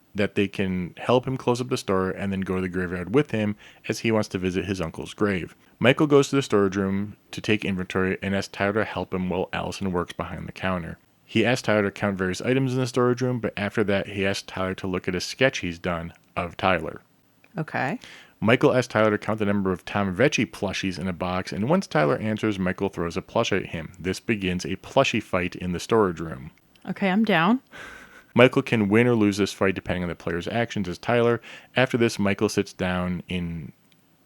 help him close up the store and then go to the graveyard with him, as he wants to visit his uncle's grave. Michael goes to the storage room to take inventory and asks Tyler to help him while Allison works behind the counter. He asks Tyler to count various items in the storage room, but after that he asks Tyler to look at a sketch he's done of Tyler. Okay. Michael asks Tyler to count the number of Tom Vecchi plushies in a box, and once Tyler answers, Michael throws a plush at him. This begins a plushie fight in the storage room. Okay, I'm down. Michael can win or lose this fight depending on the player's actions as Tyler. After this, Michael sits down in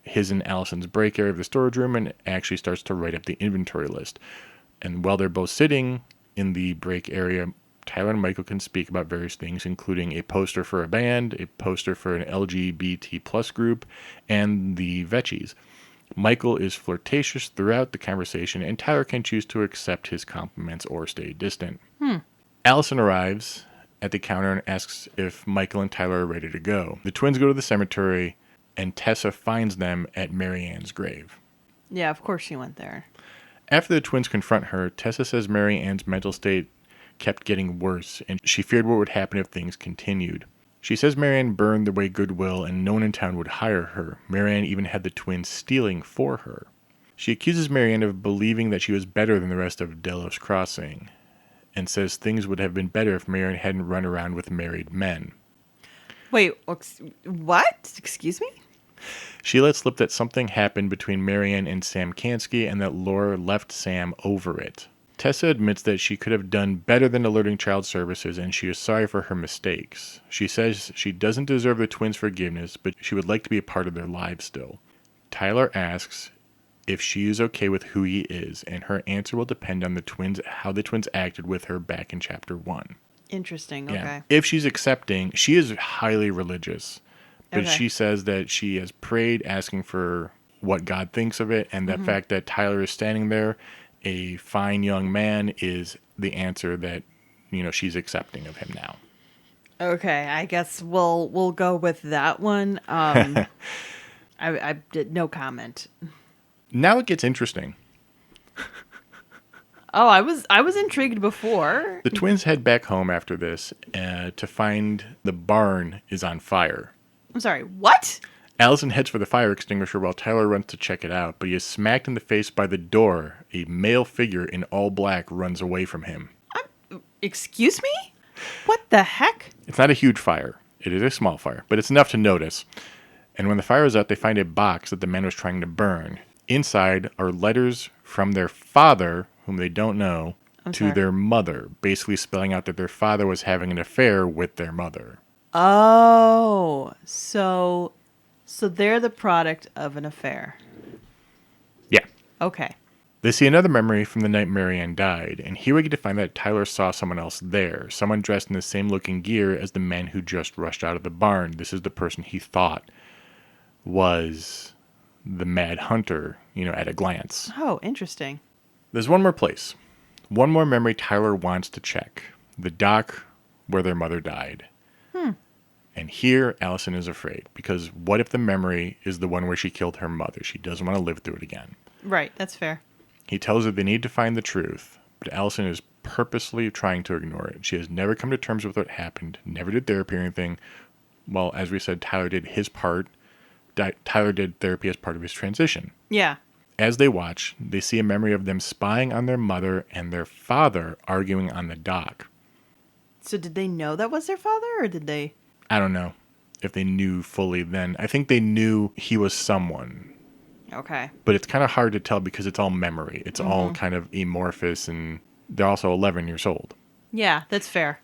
his and Allison's break area of the storage room and actually starts to write up the inventory list. And while they're both sitting in the break area, Tyler and Michael can speak about various things, including a poster for a band, a poster for an LGBT plus group, and the Vecchis. Michael is flirtatious throughout the conversation, and Tyler can choose to accept his compliments or stay distant. Allison arrives at the counter and asks if Michael and Tyler are ready to go. The twins go to the cemetery, and Tessa finds them at Mary Ann's grave. Yeah, of course she went there. After the twins confront her, Tessa says Mary Ann's mental state kept getting worse, and she feared what would happen if things continued. She says Mary Ann burned the way goodwill, and no one in town would hire her. Mary Ann even had the twins stealing for her. She accuses Mary Ann of believing that she was better than the rest of Delos Crossing, and says things would have been better if Mary Ann hadn't run around with married men. Wait, what? Excuse me? She let slip that something happened between Mary Ann and Sam Kansky, and that Laura left Sam over it. Tessa admits that she could have done better than alerting child services, and she is sorry for her mistakes. She says she doesn't deserve the twins' forgiveness, but she would like to be a part of their lives still. Tyler asks if she is okay with who he is, and her answer will depend on how the twins acted with her back in Chapter 1. Interesting, okay. Yeah. If she's accepting, she is highly religious, but Okay. she says that she has prayed asking for what God thinks of it, and the fact that Tyler is standing there, a fine young man, is the answer that, she's accepting of him now. Okay, I guess we'll go with that one. I did no comment. Now it gets interesting. Oh, I was intrigued before. The twins head back home after this to find the barn is on fire. I'm sorry, what? Allison heads for the fire extinguisher while Tyler runs to check it out, but he is smacked in the face by the door. A male figure in all black runs away from him. Excuse me? What the heck? It's not a huge fire. It is a small fire, but it's enough to notice. And when the fire is out, they find a box that the man was trying to burn. Inside are letters from their father, whom they don't know, to their mother, basically spelling out that their father was having an affair with their mother. Oh, so they're the product of an affair. Yeah. Okay. They see another memory from the night Mary Ann died, and here we get to find that Tyler saw someone else there, someone dressed in the same looking gear as the man who just rushed out of the barn. This is the person he thought was the Mad Hunter, at a glance. Oh, interesting. There's one more place. One more memory Tyler wants to check. The dock where their mother died. And here, Allison is afraid. Because what if the memory is the one where she killed her mother? She doesn't want to live through it again. Right, that's fair. He tells her they need to find the truth. But Allison is purposely trying to ignore it. She has never come to terms with what happened. Never did therapy or anything. Well, as we said, Tyler did his part. Tyler did therapy as part of his transition. Yeah. As they watch, they see a memory of them spying on their mother and their father arguing on the dock. So did they know that was their father, or did they? I don't know if they knew fully then. I think they knew he was someone. Okay. But it's kind of hard to tell because it's all memory. It's all kind of amorphous, and they're also 11 years old. Yeah, that's fair.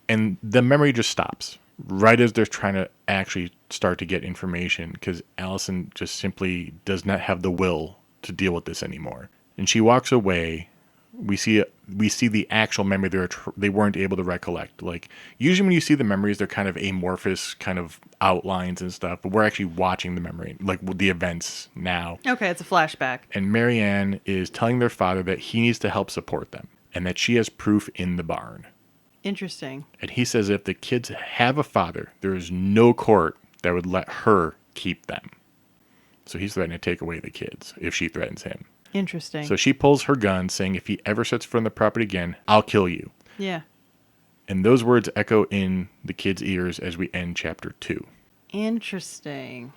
And the memory just stops right as they're trying to actually start to get information, because Allison just simply does not have the will to deal with this anymore. And she walks away. We see the actual memory they weren't able to recollect. Like, usually when you see the memories, they're kind of amorphous, kind of outlines and stuff, but we're actually watching the memory, like the events now. Okay, it's a flashback. And Marianne is telling their father that he needs to help support them and that she has proof in the barn. Interesting. And he says if the kids have a father, there is no court that would let her keep them. So he's threatening to take away the kids if she threatens him. Interesting. So she pulls her gun, saying if he ever sets foot on the property again, I'll kill you. Yeah. And those words echo in the kids' ears as we end chapter 2. Interesting.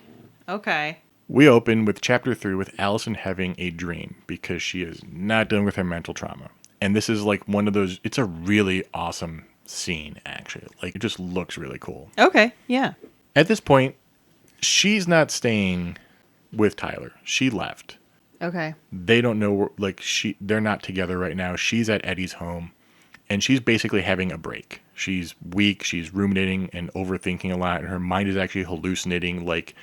Okay. We open with chapter 3 with Allison having a dream because she is not dealing with her mental trauma. And this is like one of those, it's a really awesome scene, actually. Like, it just looks really cool. Okay, yeah. At this point, she's not staying with Tyler. She left. Okay. They don't know, they're not together right now. She's at Eddie's home, and she's basically having a break. She's weak, she's ruminating and overthinking a lot, and her mind is actually hallucinating. Like,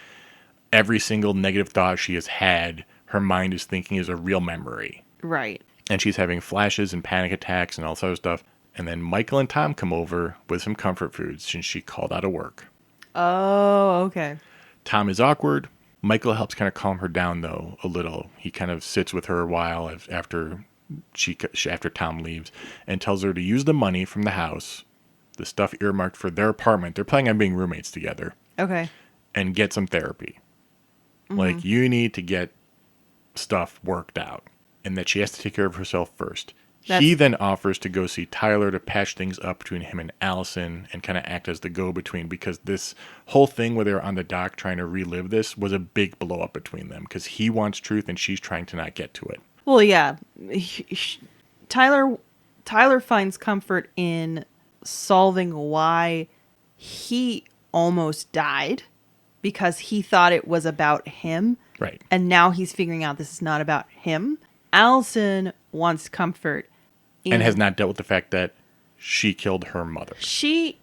every single negative thought she has had, her mind is thinking is a real memory. Right. And she's having flashes and panic attacks and all sort of stuff. And then Michael and Tom come over with some comfort foods since she called out of work. Oh, okay. Tom is awkward. Michael helps kind of calm her down, though, a little. He kind of sits with her a while after Tom leaves and tells her to use the money from the house, the stuff earmarked for their apartment. They're planning on being roommates together. Okay. And get some therapy. Like, you need to get stuff worked out. And that she has to take care of herself first. He then offers to go see Tyler to patch things up between him and Allison and kind of act as the go-between, because this whole thing where they're on the dock trying to relive this was a big blow-up between them because he wants truth and she's trying to not get to it. Well, yeah. Tyler finds comfort in solving why he almost died because he thought it was about him. Right. And now he's figuring out this is not about him. Allison wants comfort. And has not dealt with the fact that she killed her mother. It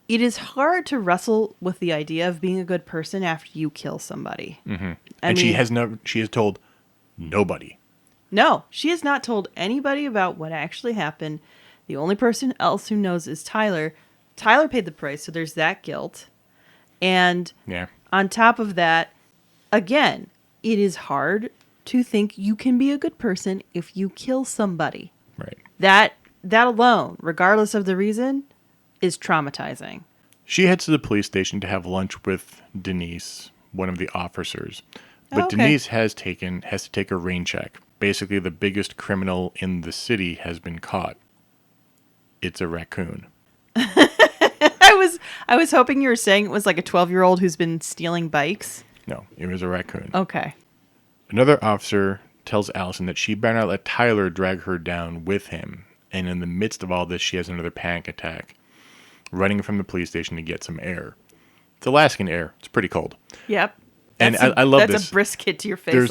is hard to wrestle with the idea of being a good person after you kill somebody. Mm-hmm. She has told nobody. No, she has not told anybody about what actually happened. The only person else who knows is Tyler. Tyler paid the price, so there's that guilt. And on top of that, again, it is hard to think you can be a good person if you kill somebody. Right. That alone, regardless of the reason, is traumatizing. She heads to the police station to have lunch with Denise, one of the officers. But Okay. Denise has to take a rain check. Basically, the biggest criminal in the city has been caught. It's a raccoon. I was hoping you were saying it was like a 12-year-old who's been stealing bikes. No, it was a raccoon. Okay. Another officer tells Allison that she better not let Tyler drag her down with him. And in the midst of all this, she has another panic attack, running from the police station to get some air. It's Alaskan air. It's pretty cold. Yep. And I love this. That's a brisket to your face.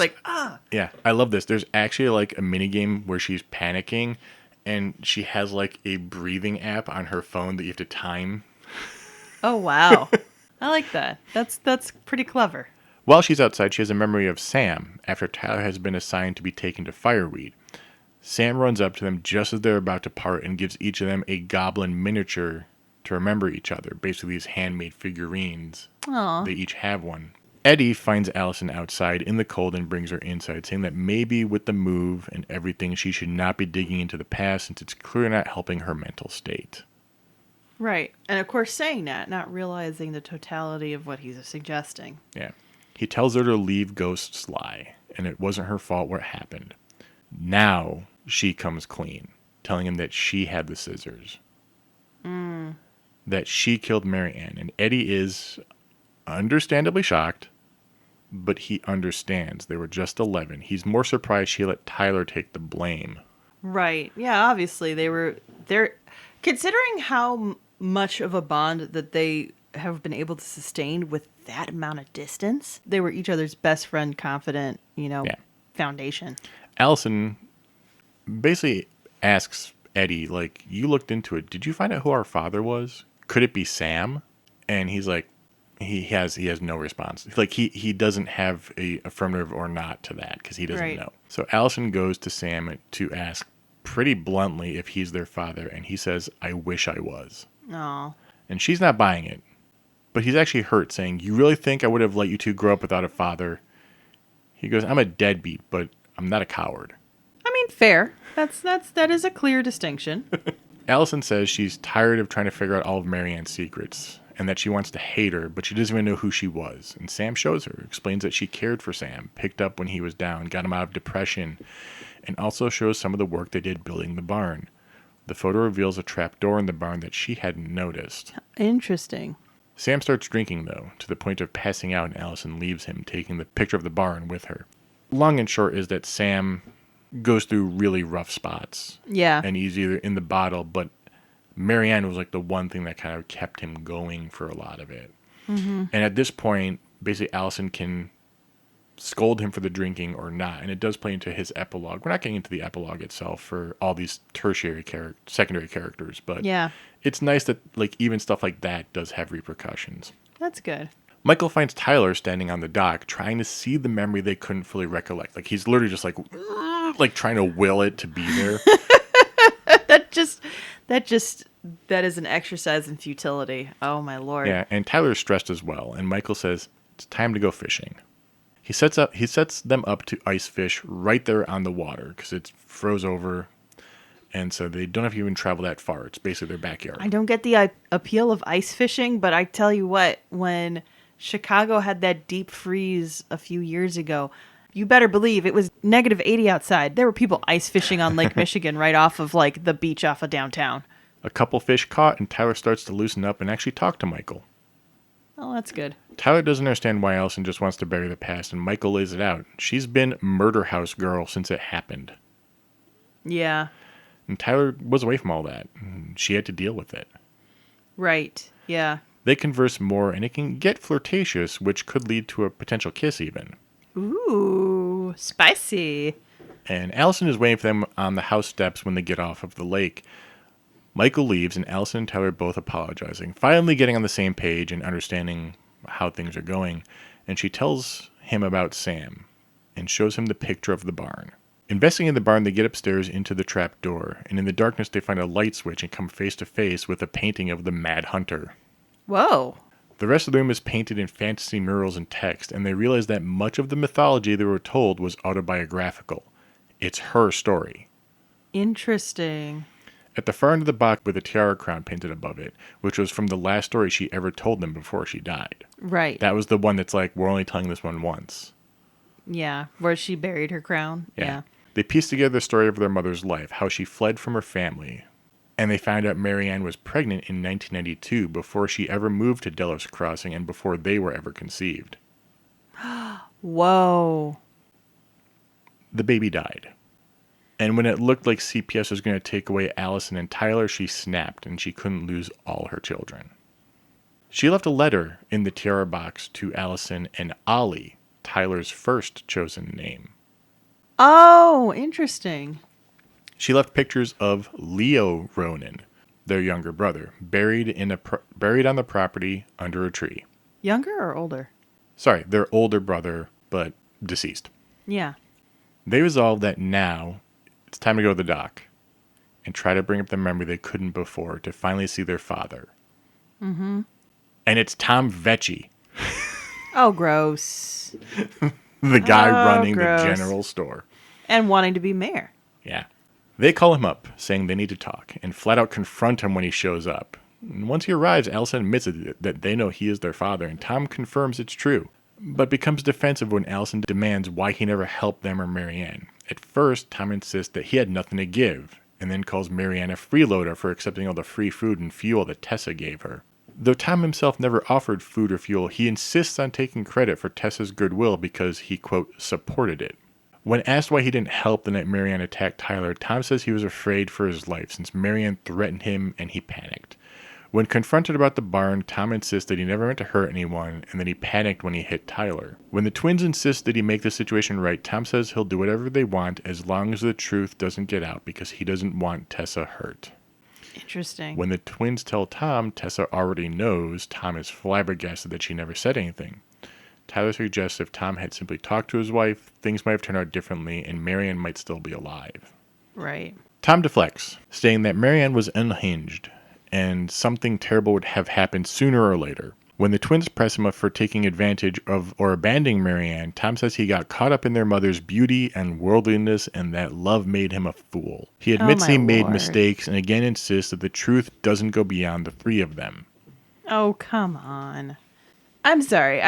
Yeah, I love this. There's actually like a mini game where she's panicking, and she has like a breathing app on her phone that you have to time. Oh, wow. I like that. That's pretty clever. While she's outside, she has a memory of Sam after Tyler has been assigned to be taken to Fireweed. Sam runs up to them just as they're about to part and gives each of them a goblin miniature to remember each other. Basically, these handmade figurines. Aww. They each have one. Eddie finds Allison outside in the cold and brings her inside, saying that maybe with the move and everything, she should not be digging into the past since it's clearly not helping her mental state. Right. And of course, saying that, not realizing the totality of what he's suggesting. Yeah. He tells her to leave ghosts lie, and it wasn't her fault what happened. Now she comes clean, telling him that she had the scissors. That she killed Mary Ann. And Eddie is understandably shocked, but he understands. They were just 11. He's more surprised she let Tyler take the blame. Right. Yeah, obviously they're considering how much of a bond that they have been able to sustain with that amount of distance. They were each other's best friend, confident, Yeah. foundation. Allison basically asks Eddie, like, you looked into it. Did you find out who our father was? Could it be Sam? And he's like, he has no response. Like, he doesn't have a affirmative or not to that because he doesn't Right. know. So Allison goes to Sam to ask pretty bluntly if he's their father, and he says, I wish I was. Aw. And she's not buying it. But he's actually hurt, saying, you really think I would have let you two grow up without a father? He goes, I'm a deadbeat, but I'm not a coward. I mean, fair. That is a clear distinction. Allison says she's tired of trying to figure out all of Marianne's secrets, and that she wants to hate her, but she doesn't even know who she was. And Sam shows her, explains that she cared for Sam, picked up when he was down, got him out of depression, and also shows some of the work they did building the barn. The photo reveals a trap door in the barn that she hadn't noticed. Interesting. Sam starts drinking, though, to the point of passing out, and Allison leaves him, taking the picture of the barn with her. Long and short is that Sam goes through really rough spots. Yeah. And he's either in the bottle, but Marianne was like the one thing that kind of kept him going for a lot of it. Mm-hmm. And at this point, basically Allison can scold him for the drinking or not. And it does play into his epilogue. We're not getting into the epilogue itself for all these secondary characters, but Yeah. it's nice that like even stuff like that does have repercussions. That's good. Michael finds Tyler standing on the dock trying to see the memory they couldn't fully recollect. Like he's literally just like trying to will it to be there. That is an exercise in futility. Oh my Lord. Yeah, and Tyler's stressed as well, and Michael says it's time to go fishing. He sets them up to ice fish right there on the water because it's froze over, and so they don't have to even travel that far. It's basically their backyard. I don't get the appeal of ice fishing, but I tell you what, when Chicago had that deep freeze a few years ago, you better believe it was -80 outside. There were people ice fishing on Lake Michigan right off of like the beach off of downtown. A couple fish caught, and Tyler starts to loosen up and actually talk to Michael. Oh, that's good. Tyler doesn't understand why Allison just wants to bury the past, and Michael lays it out. She's been murder house girl since it happened. Yeah. And Tyler was away from all that. And she had to deal with it. Right. Yeah. They converse more, and it can get flirtatious, which could lead to a potential kiss even. Ooh, spicy. And Allison is waiting for them on the house steps when they get off of the lake. Michael leaves, and Allison and Tyler are both apologizing, finally getting on the same page and understanding how things are going. And she tells him about Sam and shows him the picture of the barn. Investigating the barn, they get upstairs into the trap door, and in the darkness they find a light switch and come face to face with a painting of the Mad Hunter. Whoa. The rest of the room is painted in fantasy murals and text, and they realize that much of the mythology they were told was autobiographical. It's her story. Interesting. At the far end of the box with a tiara crown painted above it, which was from the last story she ever told them before she died. Right. That was the one that's like, we're only telling this one once. Yeah. Where she buried her crown. Yeah. They pieced together the story of their mother's life, how she fled from her family. And they found out Marianne was pregnant in 1992 before she ever moved to Delos Crossing and before they were ever conceived. Whoa. The baby died. And when it looked like CPS was going to take away Allison and Tyler, she snapped and she couldn't lose all her children. She left a letter in the tiara box to Allison and Ollie, Tyler's first chosen name. Oh, interesting. She left pictures of Leo Ronan, their younger brother, buried on the property under a tree. Younger or older? Sorry, their older brother, but deceased. Yeah. They resolved that now it's time to go to the dock and try to bring up the memory they couldn't before to finally see their father. Mm-hmm. And it's Tom Vecchi. Oh, gross. The guy Oh, running the gross. general store. And wanting to be mayor. Yeah. They call him up, saying they need to talk, and flat out confront him when he shows up. And once he arrives, Allison admits that they know he is their father, and Tom confirms it's true, but becomes defensive when Allison demands why he never helped them or Marianne. At first, Tom insists that he had nothing to give, and then calls Marianne a freeloader for accepting all the free food and fuel that Tessa gave her. Though Tom himself never offered food or fuel, he insists on taking credit for Tessa's goodwill because he, quote, supported it. When asked why he didn't help the night Marianne attacked Tyler, Tom says he was afraid for his life since Marianne threatened him and he panicked. When confronted about the barn, Tom insists that he never meant to hurt anyone and that he panicked when he hit Tyler. When the twins insist that he make the situation right, Tom says he'll do whatever they want as long as the truth doesn't get out because he doesn't want Tessa hurt. Interesting. When the twins tell Tom Tessa already knows, Tom is flabbergasted that she never said anything. Tyler suggests if Tom had simply talked to his wife, things might have turned out differently and Marianne might still be alive. Right. Tom deflects, stating that Marianne was unhinged and something terrible would have happened sooner or later. When the twins press him for taking advantage of or abandoning Marianne, Tom says he got caught up in their mother's beauty and worldliness and that love made him a fool. He admits my he made Lord. mistakes and again insists that the truth doesn't go beyond the three of them. Oh, come on. I'm sorry.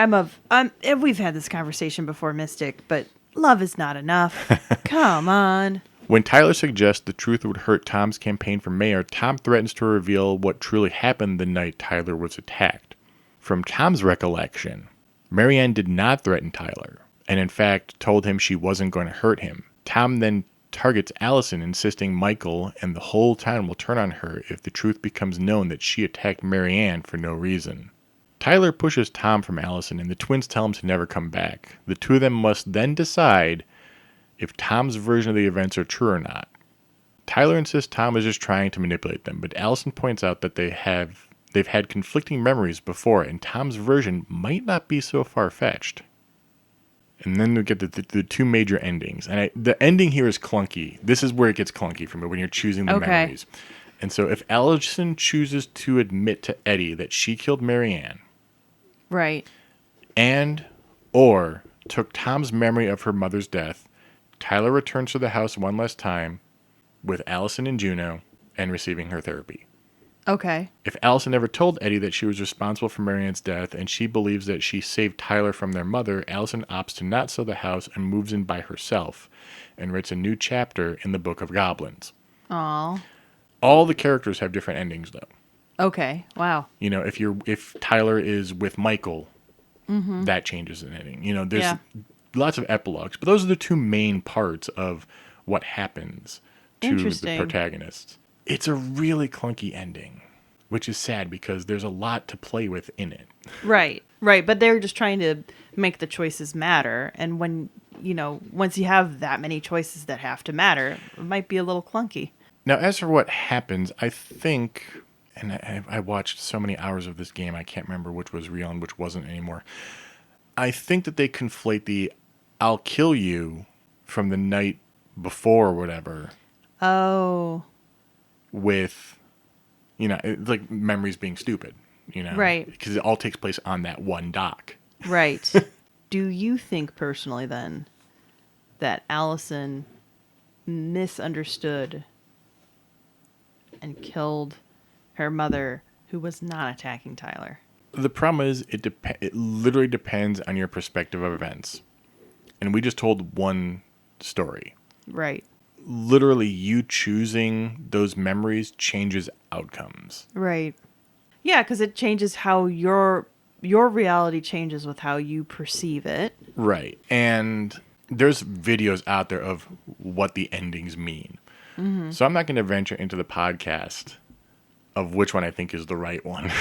We've had this conversation before, Mystic, but love is not enough. Come on. When Tyler suggests the truth would hurt Tom's campaign for mayor, Tom threatens to reveal what truly happened the night Tyler was attacked. From Tom's recollection, Marianne did not threaten Tyler, and in fact told him she wasn't going to hurt him. Tom then targets Allison, insisting Michael and the whole town will turn on her if the truth becomes known that she attacked Marianne for no reason. Tyler pushes Tom from Allison, and the twins tell him to never come back. The two of them must then decide if Tom's version of the events are true or not. Tyler insists Tom is just trying to manipulate them, but Allison points out that they've had conflicting memories before, and Tom's version might not be so far-fetched. And then we get the two major endings. And the ending here is clunky. This is where it gets clunky for me, when you're choosing the memories. And so if Allison chooses to admit to Eddie that she killed Marianne, Right. and or took Tom's memory of her mother's death, Tyler returns to the house one last time with Allison and Juno and receiving her therapy. Okay. If Allison never told Eddie that she was responsible for Marianne's death and she believes that she saved Tyler from their mother, Allison opts to not sell the house and moves in by herself and writes a new chapter in the Book of Goblins. Aw. All the characters have different endings, though. Okay. Wow. You know, if Tyler is with Michael, that changes the ending. You know, there's lots of epilogues, but those are the two main parts of what happens to the protagonists. It's a really clunky ending, which is sad because there's a lot to play with in it. Right. Right. But they're just trying to make the choices matter. And when, once you have that many choices that have to matter, it might be a little clunky. Now, as for what happens, I think, and I watched so many hours of this game, I can't remember which was real and which wasn't anymore. I think that they conflate the I'll kill you from the night before or whatever. Oh. With, it's like memories being stupid, Right. Because it all takes place on that one dock. Right. Do you think personally then that Allison misunderstood and killed her mother who was not attacking Tyler? The problem is it literally depends on your perspective of events. And we just told one story. Right. Literally, you choosing those memories changes outcomes. Right. Yeah, because it changes how your reality changes with how you perceive it. Right. And there's videos out there of what the endings mean. Mm-hmm. So I'm not going to venture into the podcast of which one I think is the right one.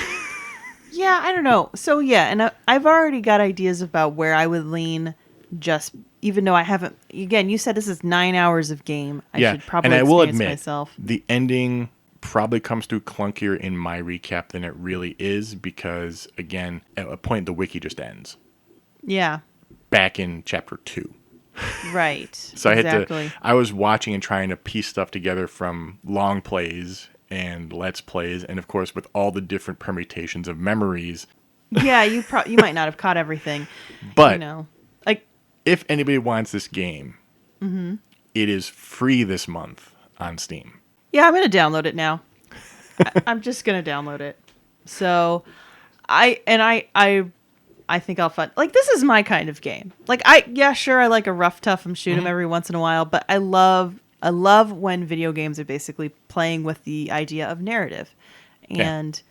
Yeah, I don't know. So yeah, and I've already got ideas about where I would lean, just even though I haven't. Again, you said this is 9 hours of game. I should probably and I will experience admit, myself. The ending probably comes through clunkier in my recap than it really is because, again, at a point the wiki just ends. Yeah. Back in chapter 2. Right. So I was watching and trying to piece stuff together from long plays and let's plays, and of course with all the different permutations of memories, Yeah, you might not have caught everything. But you know, like if anybody wants this game, it is free this month on Steam. yeah, I'm gonna download it now. I'm just gonna download it. So, I think I'll fun. Like, this is my kind of game. Like, yeah, sure, I like a rough, tough and shoot 'em every once in a while, but I love when video games are basically playing with the idea of narrative, and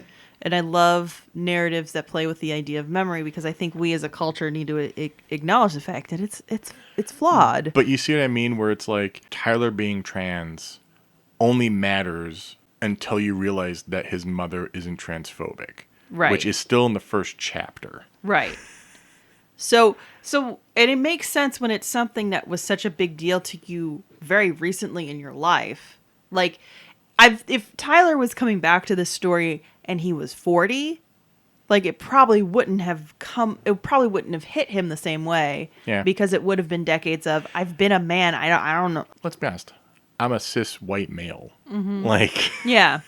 I love narratives that play with the idea of memory, because I think we as a culture need to acknowledge the fact that it's flawed. But you see what I mean? Where it's like Tyler being trans only matters until you realize that his mother isn't transphobic, Right. which is still in the first chapter. Right. So, and it makes sense when it's something that was such a big deal to you very recently in your life. Like, if Tyler was coming back to this story and he was 40, like, it probably wouldn't have hit him the same way. Yeah. Because it would have been decades of, I've been a man. I don't know. Let's be honest. I'm a cis white male. Like, Yeah.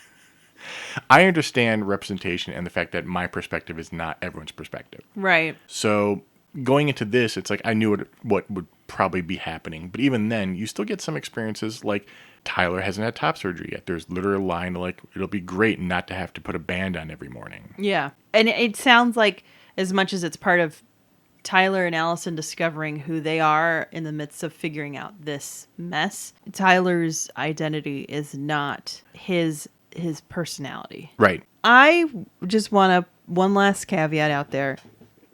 I understand representation and the fact that my perspective is not everyone's perspective. Right. So going into this, it's like I knew what would probably be happening. But even then, you still get some experiences like Tyler hasn't had top surgery yet. There's literally a line like, it'll be great not to have to put a band on every morning. Yeah. And it sounds like, as much as it's part of Tyler and Allison discovering who they are in the midst of figuring out this mess, Tyler's identity is not his personality. Right. I just want one last caveat out there.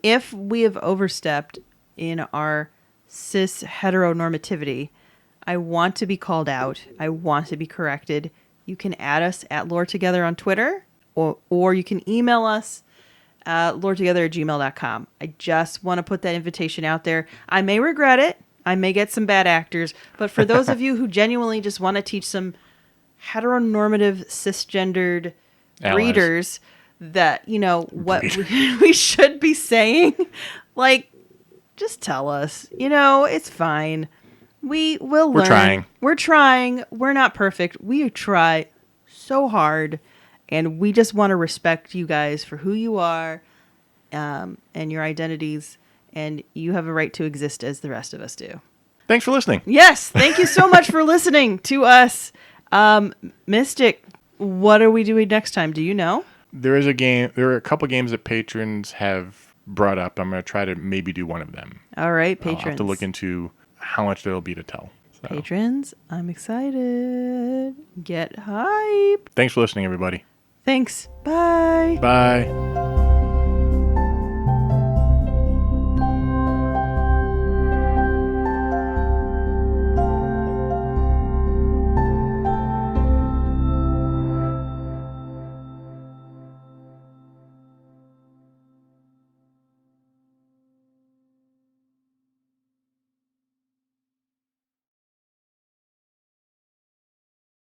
If we have overstepped in our cis heteronormativity, I want to be called out. I want to be corrected. You can add us at Lore Together on Twitter, or you can email us loretogether@gmail.com. I just want to put that invitation out there. I may regret it. I may get some bad actors. But for those of you who genuinely just want to teach some heteronormative, cisgendered Allies. readers that, what we should be saying, like, just tell us. It's fine. We will learn. We're trying. We're trying. We're not perfect. We try so hard. And we just want to respect you guys for who you are, and your identities. And you have a right to exist as the rest of us do. Thanks for listening. Yes. Thank you so much for listening to us. Mystic, what are we doing next time? Do you know? There are a couple games that patrons have brought up. I'm going to try to maybe do one of them. All right, I'll patrons. have to look into how much there'll be to tell. So. Patrons, I'm excited. Get hype. Thanks for listening, everybody. Thanks. Bye. Bye.